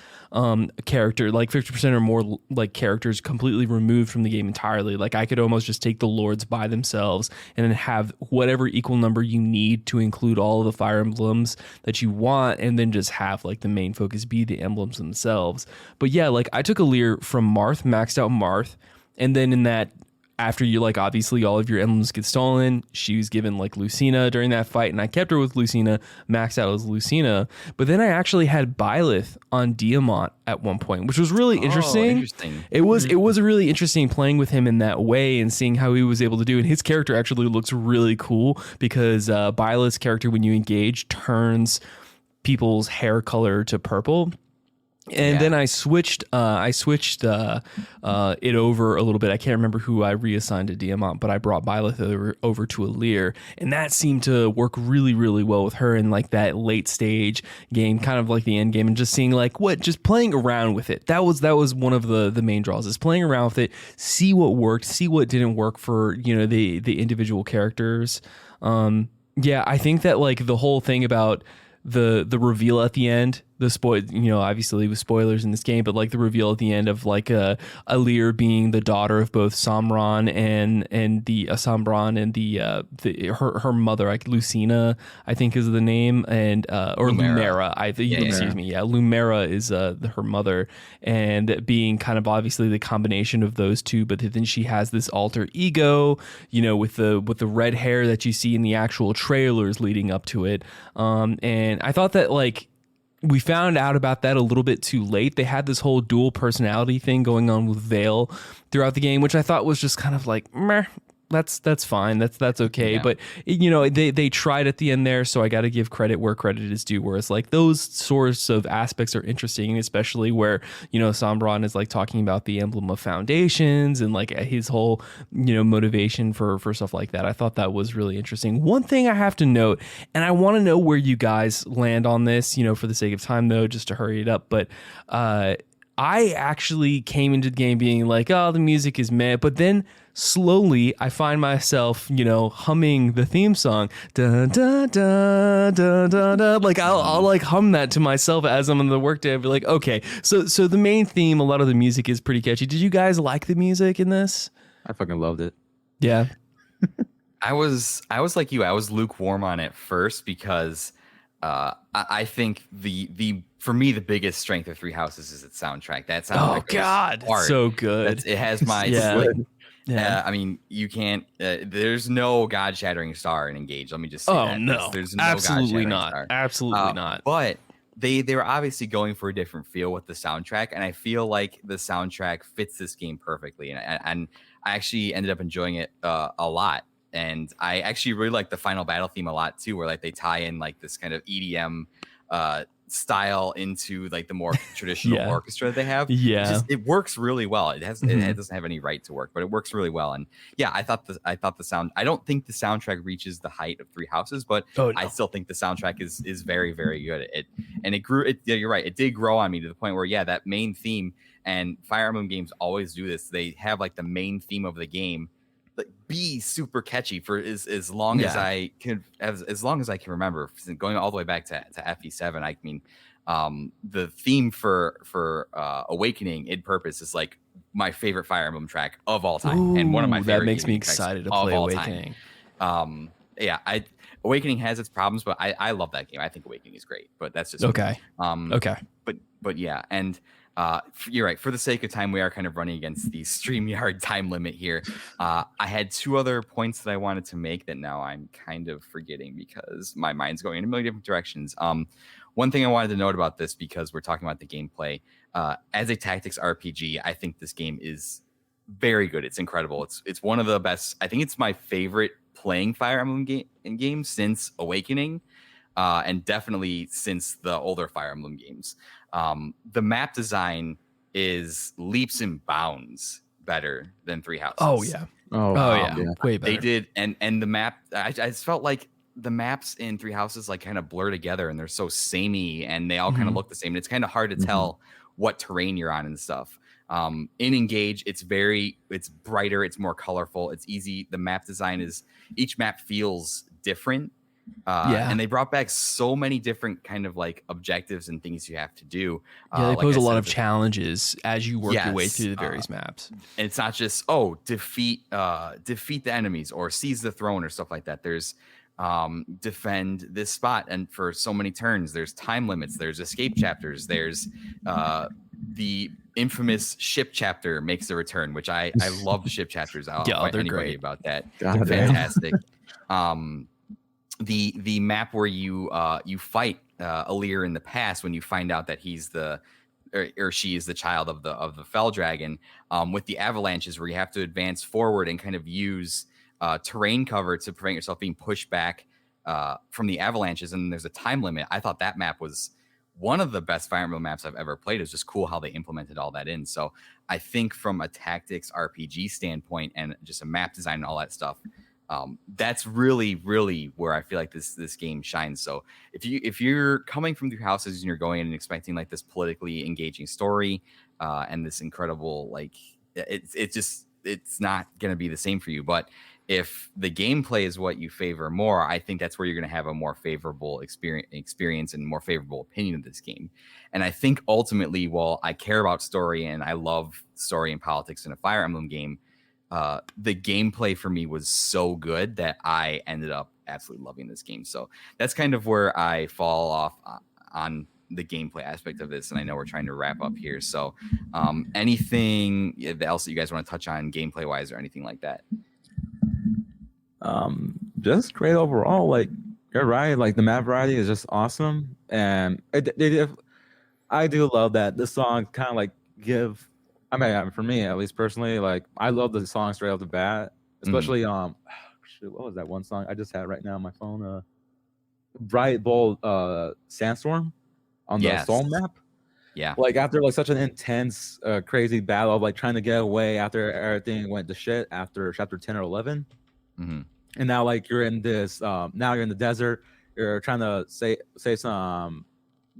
character, like 50% or more like characters completely removed from the game entirely. Like I could almost just take the lords by themselves and then have whatever equal number you need to include all of the Fire Emblems that you want, and then just have like the main focus be the emblems themselves. But yeah, like I took Alir from Marth, maxed out Marth, and then in that, after you like obviously all of your emblems get stolen, she was given like Lucina during that fight, and I kept her with Lucina, maxed out as Lucina. But then I actually had Byleth on Diamant at one point, which was really interesting. It was really interesting playing with him in that way and seeing how he was able to do. And his character actually looks really cool because Byleth's character, when you engage, turns people's hair color to purple. And then I switched it over a little bit. I can't remember who I reassigned to Diamant, but I brought Byleth over to Alir, and that seemed to work really, really well with her in like that late stage game, kind of like the end game, and just seeing like just playing around with it. That was one of the main draws, is playing around with it, see what worked, see what didn't work for, the individual characters. I think that like the whole thing about the reveal at the end, obviously with spoilers in this game, but like the reveal at the end of like Alir being the daughter of both Samran and the Samran and her mother, like Lucina, I think is the name, and or Lumera. Excuse me. Yeah, Lumera is her mother, and being kind of obviously the combination of those two, but then she has this alter ego, with the red hair that you see in the actual trailers leading up to it. And I thought that like we found out about that a little bit too late. They had this whole dual personality thing going on with Vale throughout the game, which I thought was just kind of like, meh. That's fine. That's okay. Yeah. But they tried at the end there, so I got to give credit where credit is due. Whereas like those sorts of aspects are interesting, especially where Samran is like talking about the emblem of foundations and like his whole motivation for stuff like that. I thought that was really interesting. One thing I have to note, and I want to know where you guys land on this, for the sake of time though, just to hurry it up, but I actually came into the game being like, oh, the music is meh, but then slowly I find myself, humming the theme song. Da, da, da, da, da, da. Like I'll like hum that to myself as I'm on the workday. I'll be like, okay, so the main theme, a lot of the music is pretty catchy. Did you guys like the music in this? I fucking loved it. Yeah. I was like you. I was lukewarm on it first because I think for me the biggest strength of Three Houses is its soundtrack. That soundtrack is so good. It has my yeah. I mean, you can't. There's no God-shattering star in Engage. Let me just say that. No, there's no absolutely not. Star. Absolutely not. But they were obviously going for a different feel with the soundtrack, and I feel like the soundtrack fits this game perfectly. And I actually ended up enjoying it a lot. And I actually really like the final battle theme a lot too, where like they tie in like this kind of EDM style into like the more traditional orchestra they have. Yeah, it works really well. It doesn't have any right to work, but it works really well. And yeah, I thought the sound. I don't think the soundtrack reaches the height of Three Houses, but I still think the soundtrack is very, very good. It grew. You're right. It did grow on me to the point where that main theme, and Fire Emblem games always do this. They have like the main theme of the game be super catchy for as long as I can, as long as I can remember, going all the way back to FE7. I mean, the theme for Awakening in Purpose is like my favorite Fire Emblem track of all time, and one of my favorite. That makes me excited to play Awakening. Awakening has its problems, but I love that game. I think Awakening is great, but that's just okay. Okay, but yeah, and. You're right. For the sake of time, we are kind of running against the StreamYard time limit here. I had two other points that I wanted to make that now I'm kind of forgetting because my mind's going in a million different directions. One thing I wanted to note about this, because we're talking about the gameplay, as a tactics RPG, I think this game is very good. It's incredible. It's one of the best. I think it's my favorite playing Fire Emblem games since Awakening, and definitely since the older Fire Emblem games. The map design is leaps and bounds better than Three Houses. Oh yeah. Way better. They did, and the map. I just felt like the maps in Three Houses like kind of blur together, and they're so samey, and they all kind of look the same. And it's kind of hard to tell what terrain you're on and stuff. In Engage, it's brighter, it's more colorful, it's easy. The map design is, each map feels different. And they brought back so many different kind of like objectives and things you have to do. They pose a lot of challenges as you work your way through the various maps. And it's not just defeat the enemies or seize the throne or stuff like that. There's defend this spot, and for so many turns, there's time limits, there's escape chapters, there's the infamous ship chapter makes a return, which I love. The ship chapters. I'll fight anybody great about that. God, fantastic. The map where you fight Alir in the past, when you find out that he's or she is the child of the Fell Dragon, with the avalanches, where you have to advance forward and kind of use terrain cover to prevent yourself being pushed back from the avalanches, and there's a time limit. I thought that map was one of the best Fire Emblem maps I've ever played. It's just cool how they implemented all that in. So I think from a tactics RPG standpoint and just a map design and all that stuff, that's really, really where I feel like this game shines. So if you're coming from Three Houses and you're going in and expecting like this politically engaging story and this incredible, like it's not going to be the same for you. But if the gameplay is what you favor more, I think that's where you're going to have a more favorable experience and more favorable opinion of this game. And I think ultimately, while I care about story and I love story and politics in a Fire Emblem game, the gameplay for me was so good that I ended up absolutely loving this game. So that's kind of where I fall off on the gameplay aspect of this. And I know we're trying to wrap up here. So anything else that you guys want to touch on gameplay wise or anything like that? Just great overall. Like, you're right. Like, the map variety is just awesome, and I do love that the song kind of like give. I mean, for me at least personally, like I love the song straight off the bat, especially what was that one song I just had right now on my phone? Bright Bold Sandstorm on the Soul map. Yeah. Like after like such an intense, crazy battle of like trying to get away after everything went to shit after chapter 10 or 11. And now like you're in this now you're in the desert, you're trying to save some,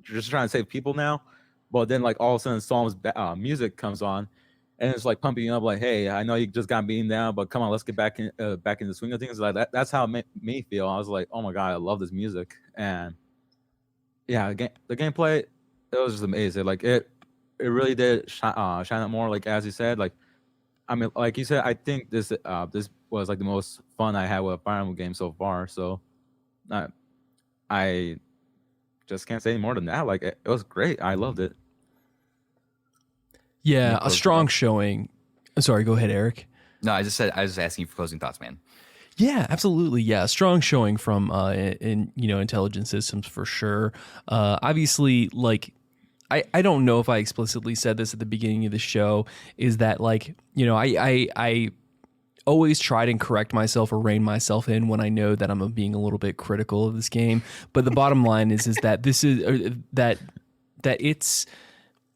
you're just trying to save people now, but then like all of a sudden Psalm's music comes on and it's like pumping you up like, hey, I know you just got beaten down, but come on, let's get back in the swing of things. Like that's how it made me feel. I was like, oh my god, I love this music. And yeah, the gameplay, it was just amazing. Like it really did shine up more, like as you said. Like I mean, like you said, I think this was like the most fun I had with a Fire Emblem game so far. So I just can't say any more than that. Like it was great. I loved it. Yeah, a strong showing. Sorry, go ahead, Eric. No, I was just asking you for closing thoughts, man. Yeah, absolutely. Yeah, strong showing from Intelligent Systems for sure. Obviously, like I don't know if I explicitly said this at the beginning of the show, is that like, I always try to correct myself or rein myself in when I know that I'm being a little bit critical of this game. But the bottom line is that this is that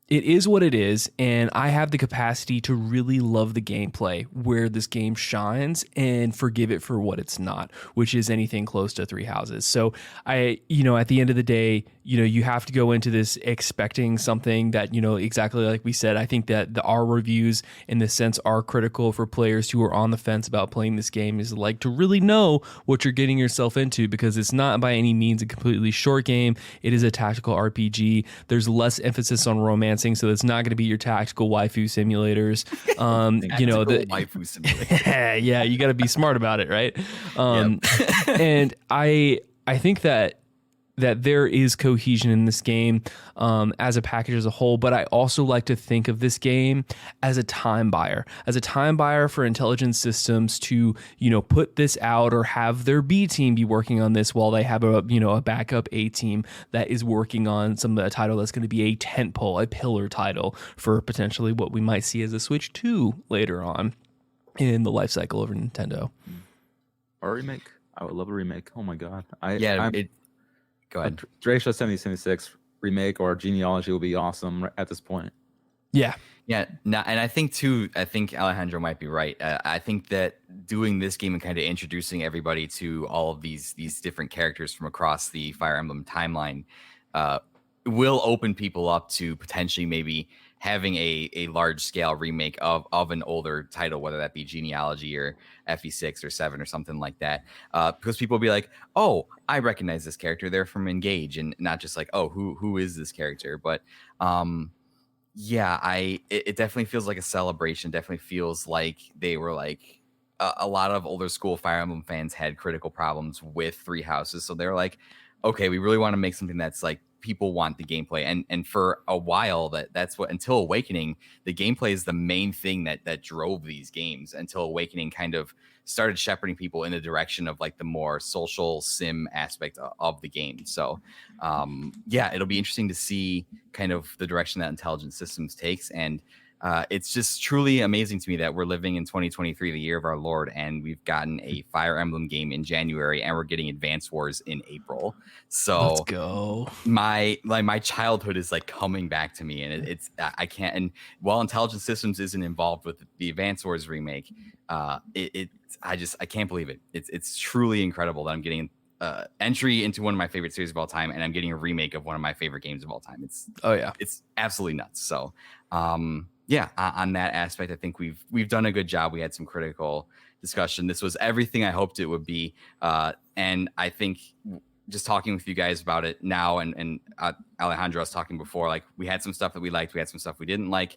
it is what it is, and I have the capacity to really love the gameplay where this game shines and forgive it for what it's not, which is anything close to Three Houses. So at the end of the day, you have to go into this expecting something that, exactly like we said. I think that our reviews in this sense are critical for players who are on the fence about playing this game, is like to really know what you're getting yourself into, because it's not by any means a completely short game. It is a tactical RPG. There's less emphasis on romance, so it's not going to be your tactical waifu simulators. Waifu simulator. Yeah, you got to be smart about it, right? And I think that there is cohesion in this game as a package as a whole, but I also like to think of this game as a time buyer for Intelligent Systems to, put this out or have their B team be working on this while they have a backup A team that is working on a title that's going to be a tentpole, a pillar title for potentially what we might see as a Switch 2 later on in the life cycle of Nintendo. or a remake. I would love a remake. Oh my god. Go ahead. Dracula 7076 remake or genealogy will be awesome at this point. Yeah. Yeah, and I think too. I think Alejandro might be right. I think that doing this game and kind of introducing everybody to all of these different characters from across the Fire Emblem timeline will open people up to potentially maybe having a large scale remake of an older title, whether that be Genealogy or FE6 or 7 or something like that. Because people will be like, oh, I recognize this character. They're from Engage, and not just like, oh, who is this character? But yeah, it definitely feels like a celebration. Definitely feels like they were like a lot of older school Fire Emblem fans had critical problems with Three Houses, so they're like, okay, we really want to make something that's like people want the gameplay, and for a while that's what, until Awakening, the gameplay is the main thing that drove these games, until Awakening kind of started shepherding people in the direction of like the more social sim aspect of the game. So yeah, it'll be interesting to see kind of the direction that Intelligent Systems takes. And it's just truly amazing to me that we're living in 2023, the year of our Lord, and we've gotten a Fire Emblem game in January, and we're getting Advance Wars in April. So let's go. My childhood is like coming back to me, and it's I can't. And while Intelligent Systems isn't involved with the Advance Wars remake, I can't believe it. It's truly incredible that I'm getting entry into one of my favorite series of all time, and I'm getting a remake of one of my favorite games of all time. It's absolutely nuts. So yeah, on that aspect, I think we've done a good job. We had some critical discussion. This was everything I hoped it would be, and I think just talking with you guys about it now, and Alejandro was talking before, like we had some stuff that we liked, we had some stuff we didn't like.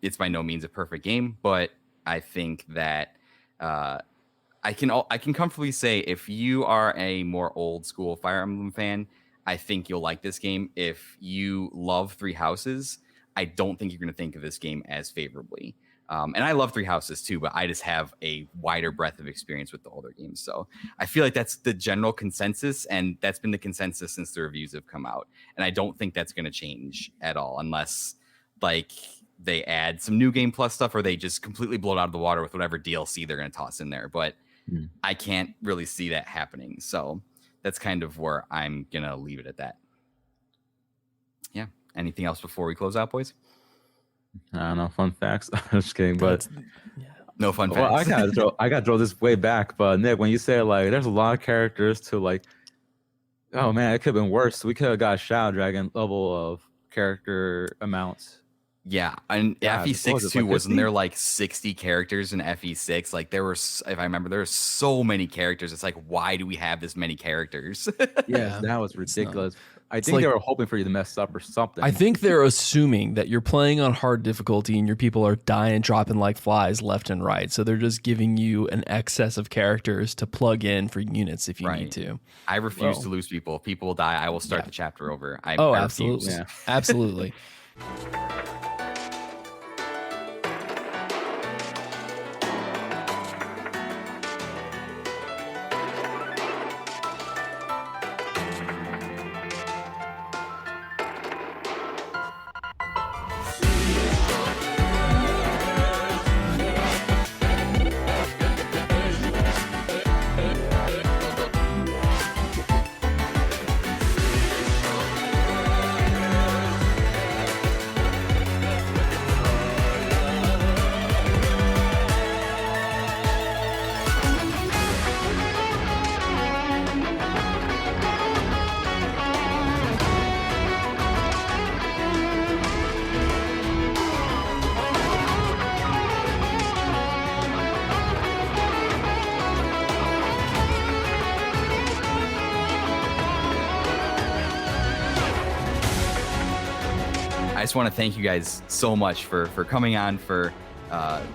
It's by no means a perfect game, but I think that I can comfortably say if you are a more old school Fire Emblem fan, I think you'll like this game. If you love Three Houses, I don't think you're going to think of this game as favorably. And I love Three Houses too, but I just have a wider breadth of experience with the older games. So I feel like that's the general consensus, and that's been the consensus since the reviews have come out. And I don't think that's going to change at all unless like they add some new game plus stuff, or they just completely blow it out of the water with whatever DLC they're going to toss in there. But I can't really see that happening. So that's kind of where I'm going to leave it at that. Yeah. Anything else before we close out, boys? I don't know, fun facts. I'm just kidding, but no fun facts. Well, I gotta throw this way back. But Nick, when you say like there's a lot of characters to like, oh man, it could have been worse. We could have got a Shadow Dragon level of character amounts. Yeah, and FE6 too, wasn't there like 60 characters in FE6? Like there were, if I remember, there were so many characters. It's like, why do we have this many characters? Yeah, that was ridiculous. I think they were hoping for you to mess up or something. I think they're assuming that you're playing on hard difficulty and your people are dying, dropping like flies left and right. So they're just giving you an excess of characters to plug in for units if you need to. I refuse to lose people. If people will die, I will start the chapter over. I absolutely. Yeah. Absolutely. I just want to thank you guys so much for coming on, for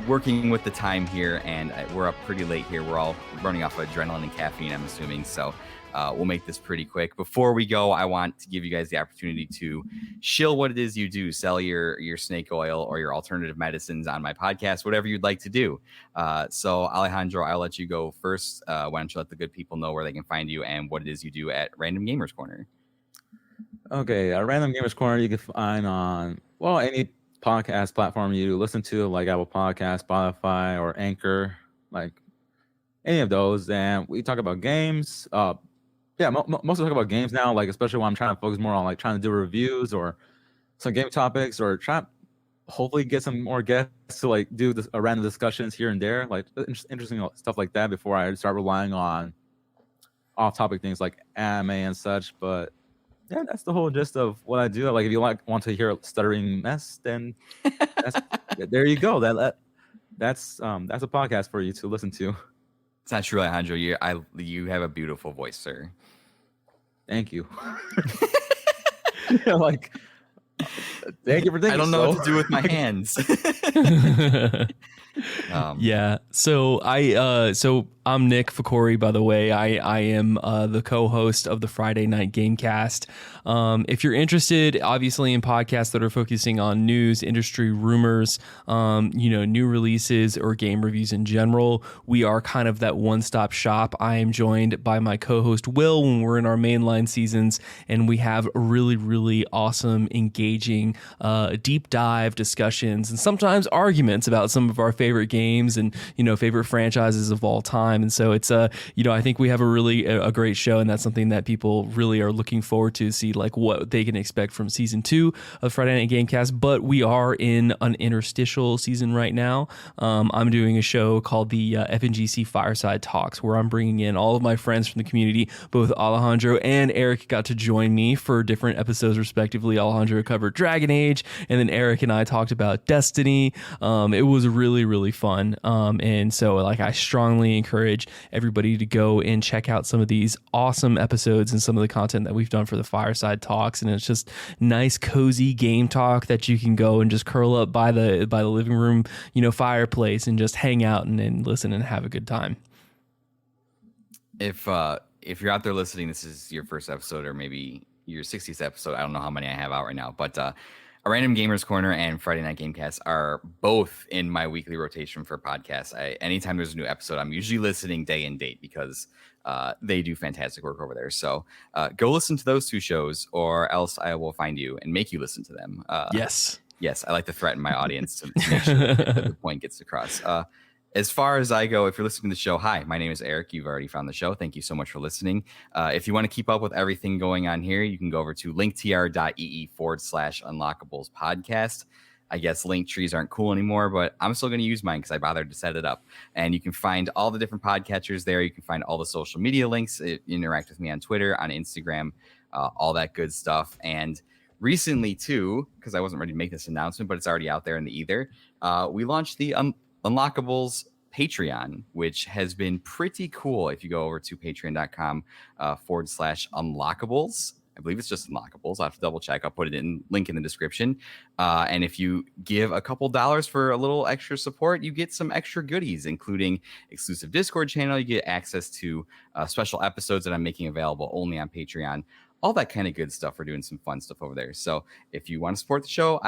working with the time here, and we're up pretty late here. We're all running off of adrenaline and caffeine, I'm assuming, so we'll make this pretty quick. Before we go, I want to give you guys the opportunity to shill what it is you do, sell your snake oil or your alternative medicines on my podcast, whatever you'd like to do. So Alejandro, I'll let you go first. Why don't you let the good people know where they can find you and what it is you do at Random Gamers Corner? Okay, Random Gamers Corner you can find on, well, any podcast platform you listen to, like Apple Podcasts, Spotify, or Anchor. Like, any of those, and we talk about games. Yeah, mostly talk about games now, like especially when I'm trying to focus more on like trying to do reviews or some game topics, or try hopefully get some more guests to like do this random discussions here and there, like interesting stuff like that before I start relying on off-topic things like anime and such. But yeah, that's the whole gist of what I do. Like if you want to hear a stuttering mess, then there you go. That's a podcast for you to listen to. It's not true, Alejandro. You have a beautiful voice, sir. Thank you. Like, thank you for thinking. I don't know what to do with my hands. Yeah. So I'm Nick Fakori, by the way. I am the co-host of the Friday Night GameCast. If you're interested, obviously, in podcasts that are focusing on news, industry rumors, new releases or game reviews in general, we are kind of that one-stop shop. I am joined by my co-host Will when we're in our mainline seasons, and we have really, really awesome, engaging, deep dive discussions and sometimes arguments about some of our favorite games and favorite franchises of all time. And so it's I think we have a great show, and that's something that people really are looking forward to see, like what they can expect from season 2 of Friday Night Gamecast. But we are in an interstitial season right now. I'm doing a show called the FNGC Fireside Talks, where I'm bringing in all of my friends from the community. Both Alejandro and Eric got to join me for different episodes respectively. Alejandro covered Dragon Age, and then Eric and I talked about Destiny. It was really, really fun. And so like I strongly encourage everybody to go and check out some of these awesome episodes and some of the content that we've done for the Fireside Talks. And it's just nice, cozy game talk that you can go and just curl up by the living room, fireplace, and just hang out and listen and have a good time. If you're out there listening, this is your first episode or maybe your 60th episode. I don't know how many I have out right now, but a Random Gamers Corner and Friday Night Gamecast are both in my weekly rotation for podcasts. Anytime there's a new episode, I'm usually listening day and date because they do fantastic work over there. So go listen to those two shows, or else I will find you and make you listen to them. Yes, I like to threaten my audience to make sure that the point gets across. As far as I go, if you're listening to the show, hi, my name is Eric. You've already found the show. Thank you so much for listening. If you want to keep up with everything going on here, you can go over to linktr.ee/Unlockables podcast. I guess link trees aren't cool anymore, but I'm still going to use mine because I bothered to set it up. And you can find all the different podcatchers there. You can find all the social media links. Interact with me on Twitter, on Instagram, all that good stuff. And recently, too, because I wasn't ready to make this announcement, but it's already out there in the ether, we launched the Unlockables Patreon, which has been pretty cool. If you go over to patreon.com/Unlockables, I believe it's just Unlockables. I'll have to double check. I'll put it in link in the description. And if you give a couple dollars for a little extra support, you get some extra goodies, including exclusive Discord channel. You get access to special episodes that I'm making available only on Patreon. All that kind of good stuff. We're doing some fun stuff over there. So if you want to support the show,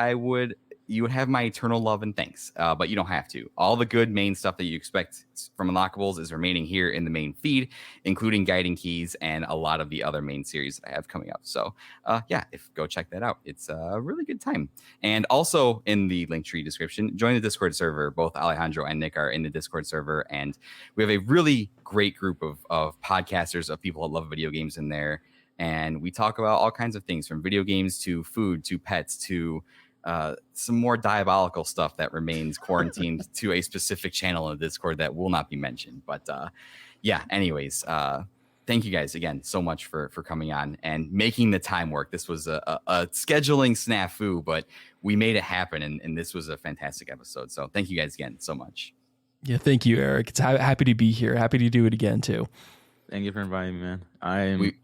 you would have my eternal love and thanks, but you don't have to. All the good main stuff that you expect from Unlockables is remaining here in the main feed, including guiding keys and a lot of the other main series that I have coming up. So go check that out. It's a really good time. And also in the Linktree description, join the Discord server. Both Alejandro and Nick are in the Discord server, and we have a really great group of podcasters, of people that love video games in there. And we talk about all kinds of things, from video games to food to pets to some more diabolical stuff that remains quarantined to a specific channel in the Discord that will not be mentioned. But anyways, thank you guys again so much for coming on and making the time work. This was a scheduling snafu, but we made it happen, and this was a fantastic episode. So thank you guys again so much. Yeah, thank you, Eric. It's happy to be here. Happy to do it again too. Thank you for inviting me, man. I'm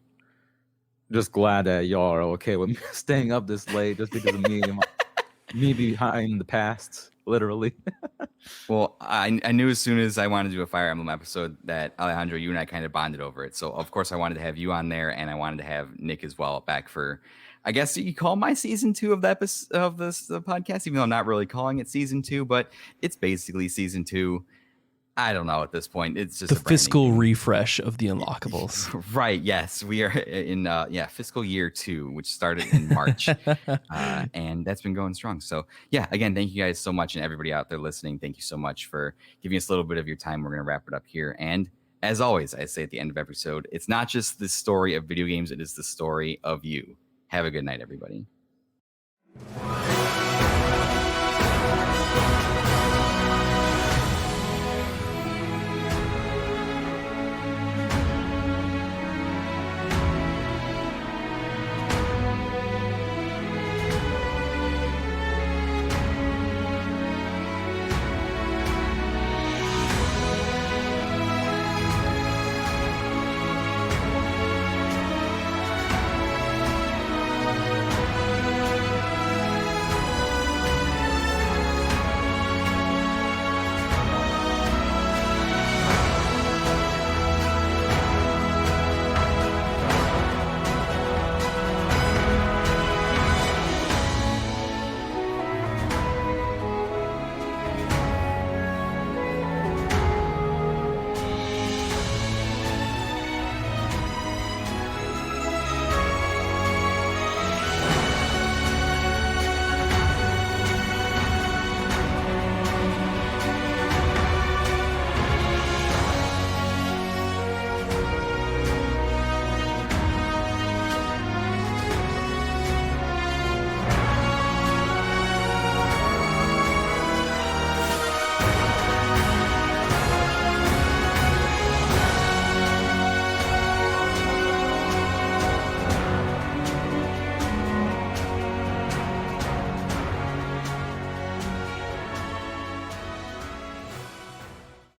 just glad that y'all are okay with me staying up this late just because of me behind the past, literally. Well, I knew as soon as I wanted to do a Fire Emblem episode that Alejandro, you and I kind of bonded over it. So of course I wanted to have you on there, and I wanted to have Nick as well back for, I guess you call my season 2 of the episode of this podcast, even though I'm not really calling it season 2, but it's basically season 2. I don't know at this point. It's just the fiscal refresh of the Unlockables. Right. Yes. We are in fiscal year 2, which started in March. And that's been going strong. So again, thank you guys so much. And everybody out there listening, thank you so much for giving us a little bit of your time. We're going to wrap it up here. And as always, I say at the end of every episode, it's not just the story of video games, it is the story of you. Have a good night, everybody.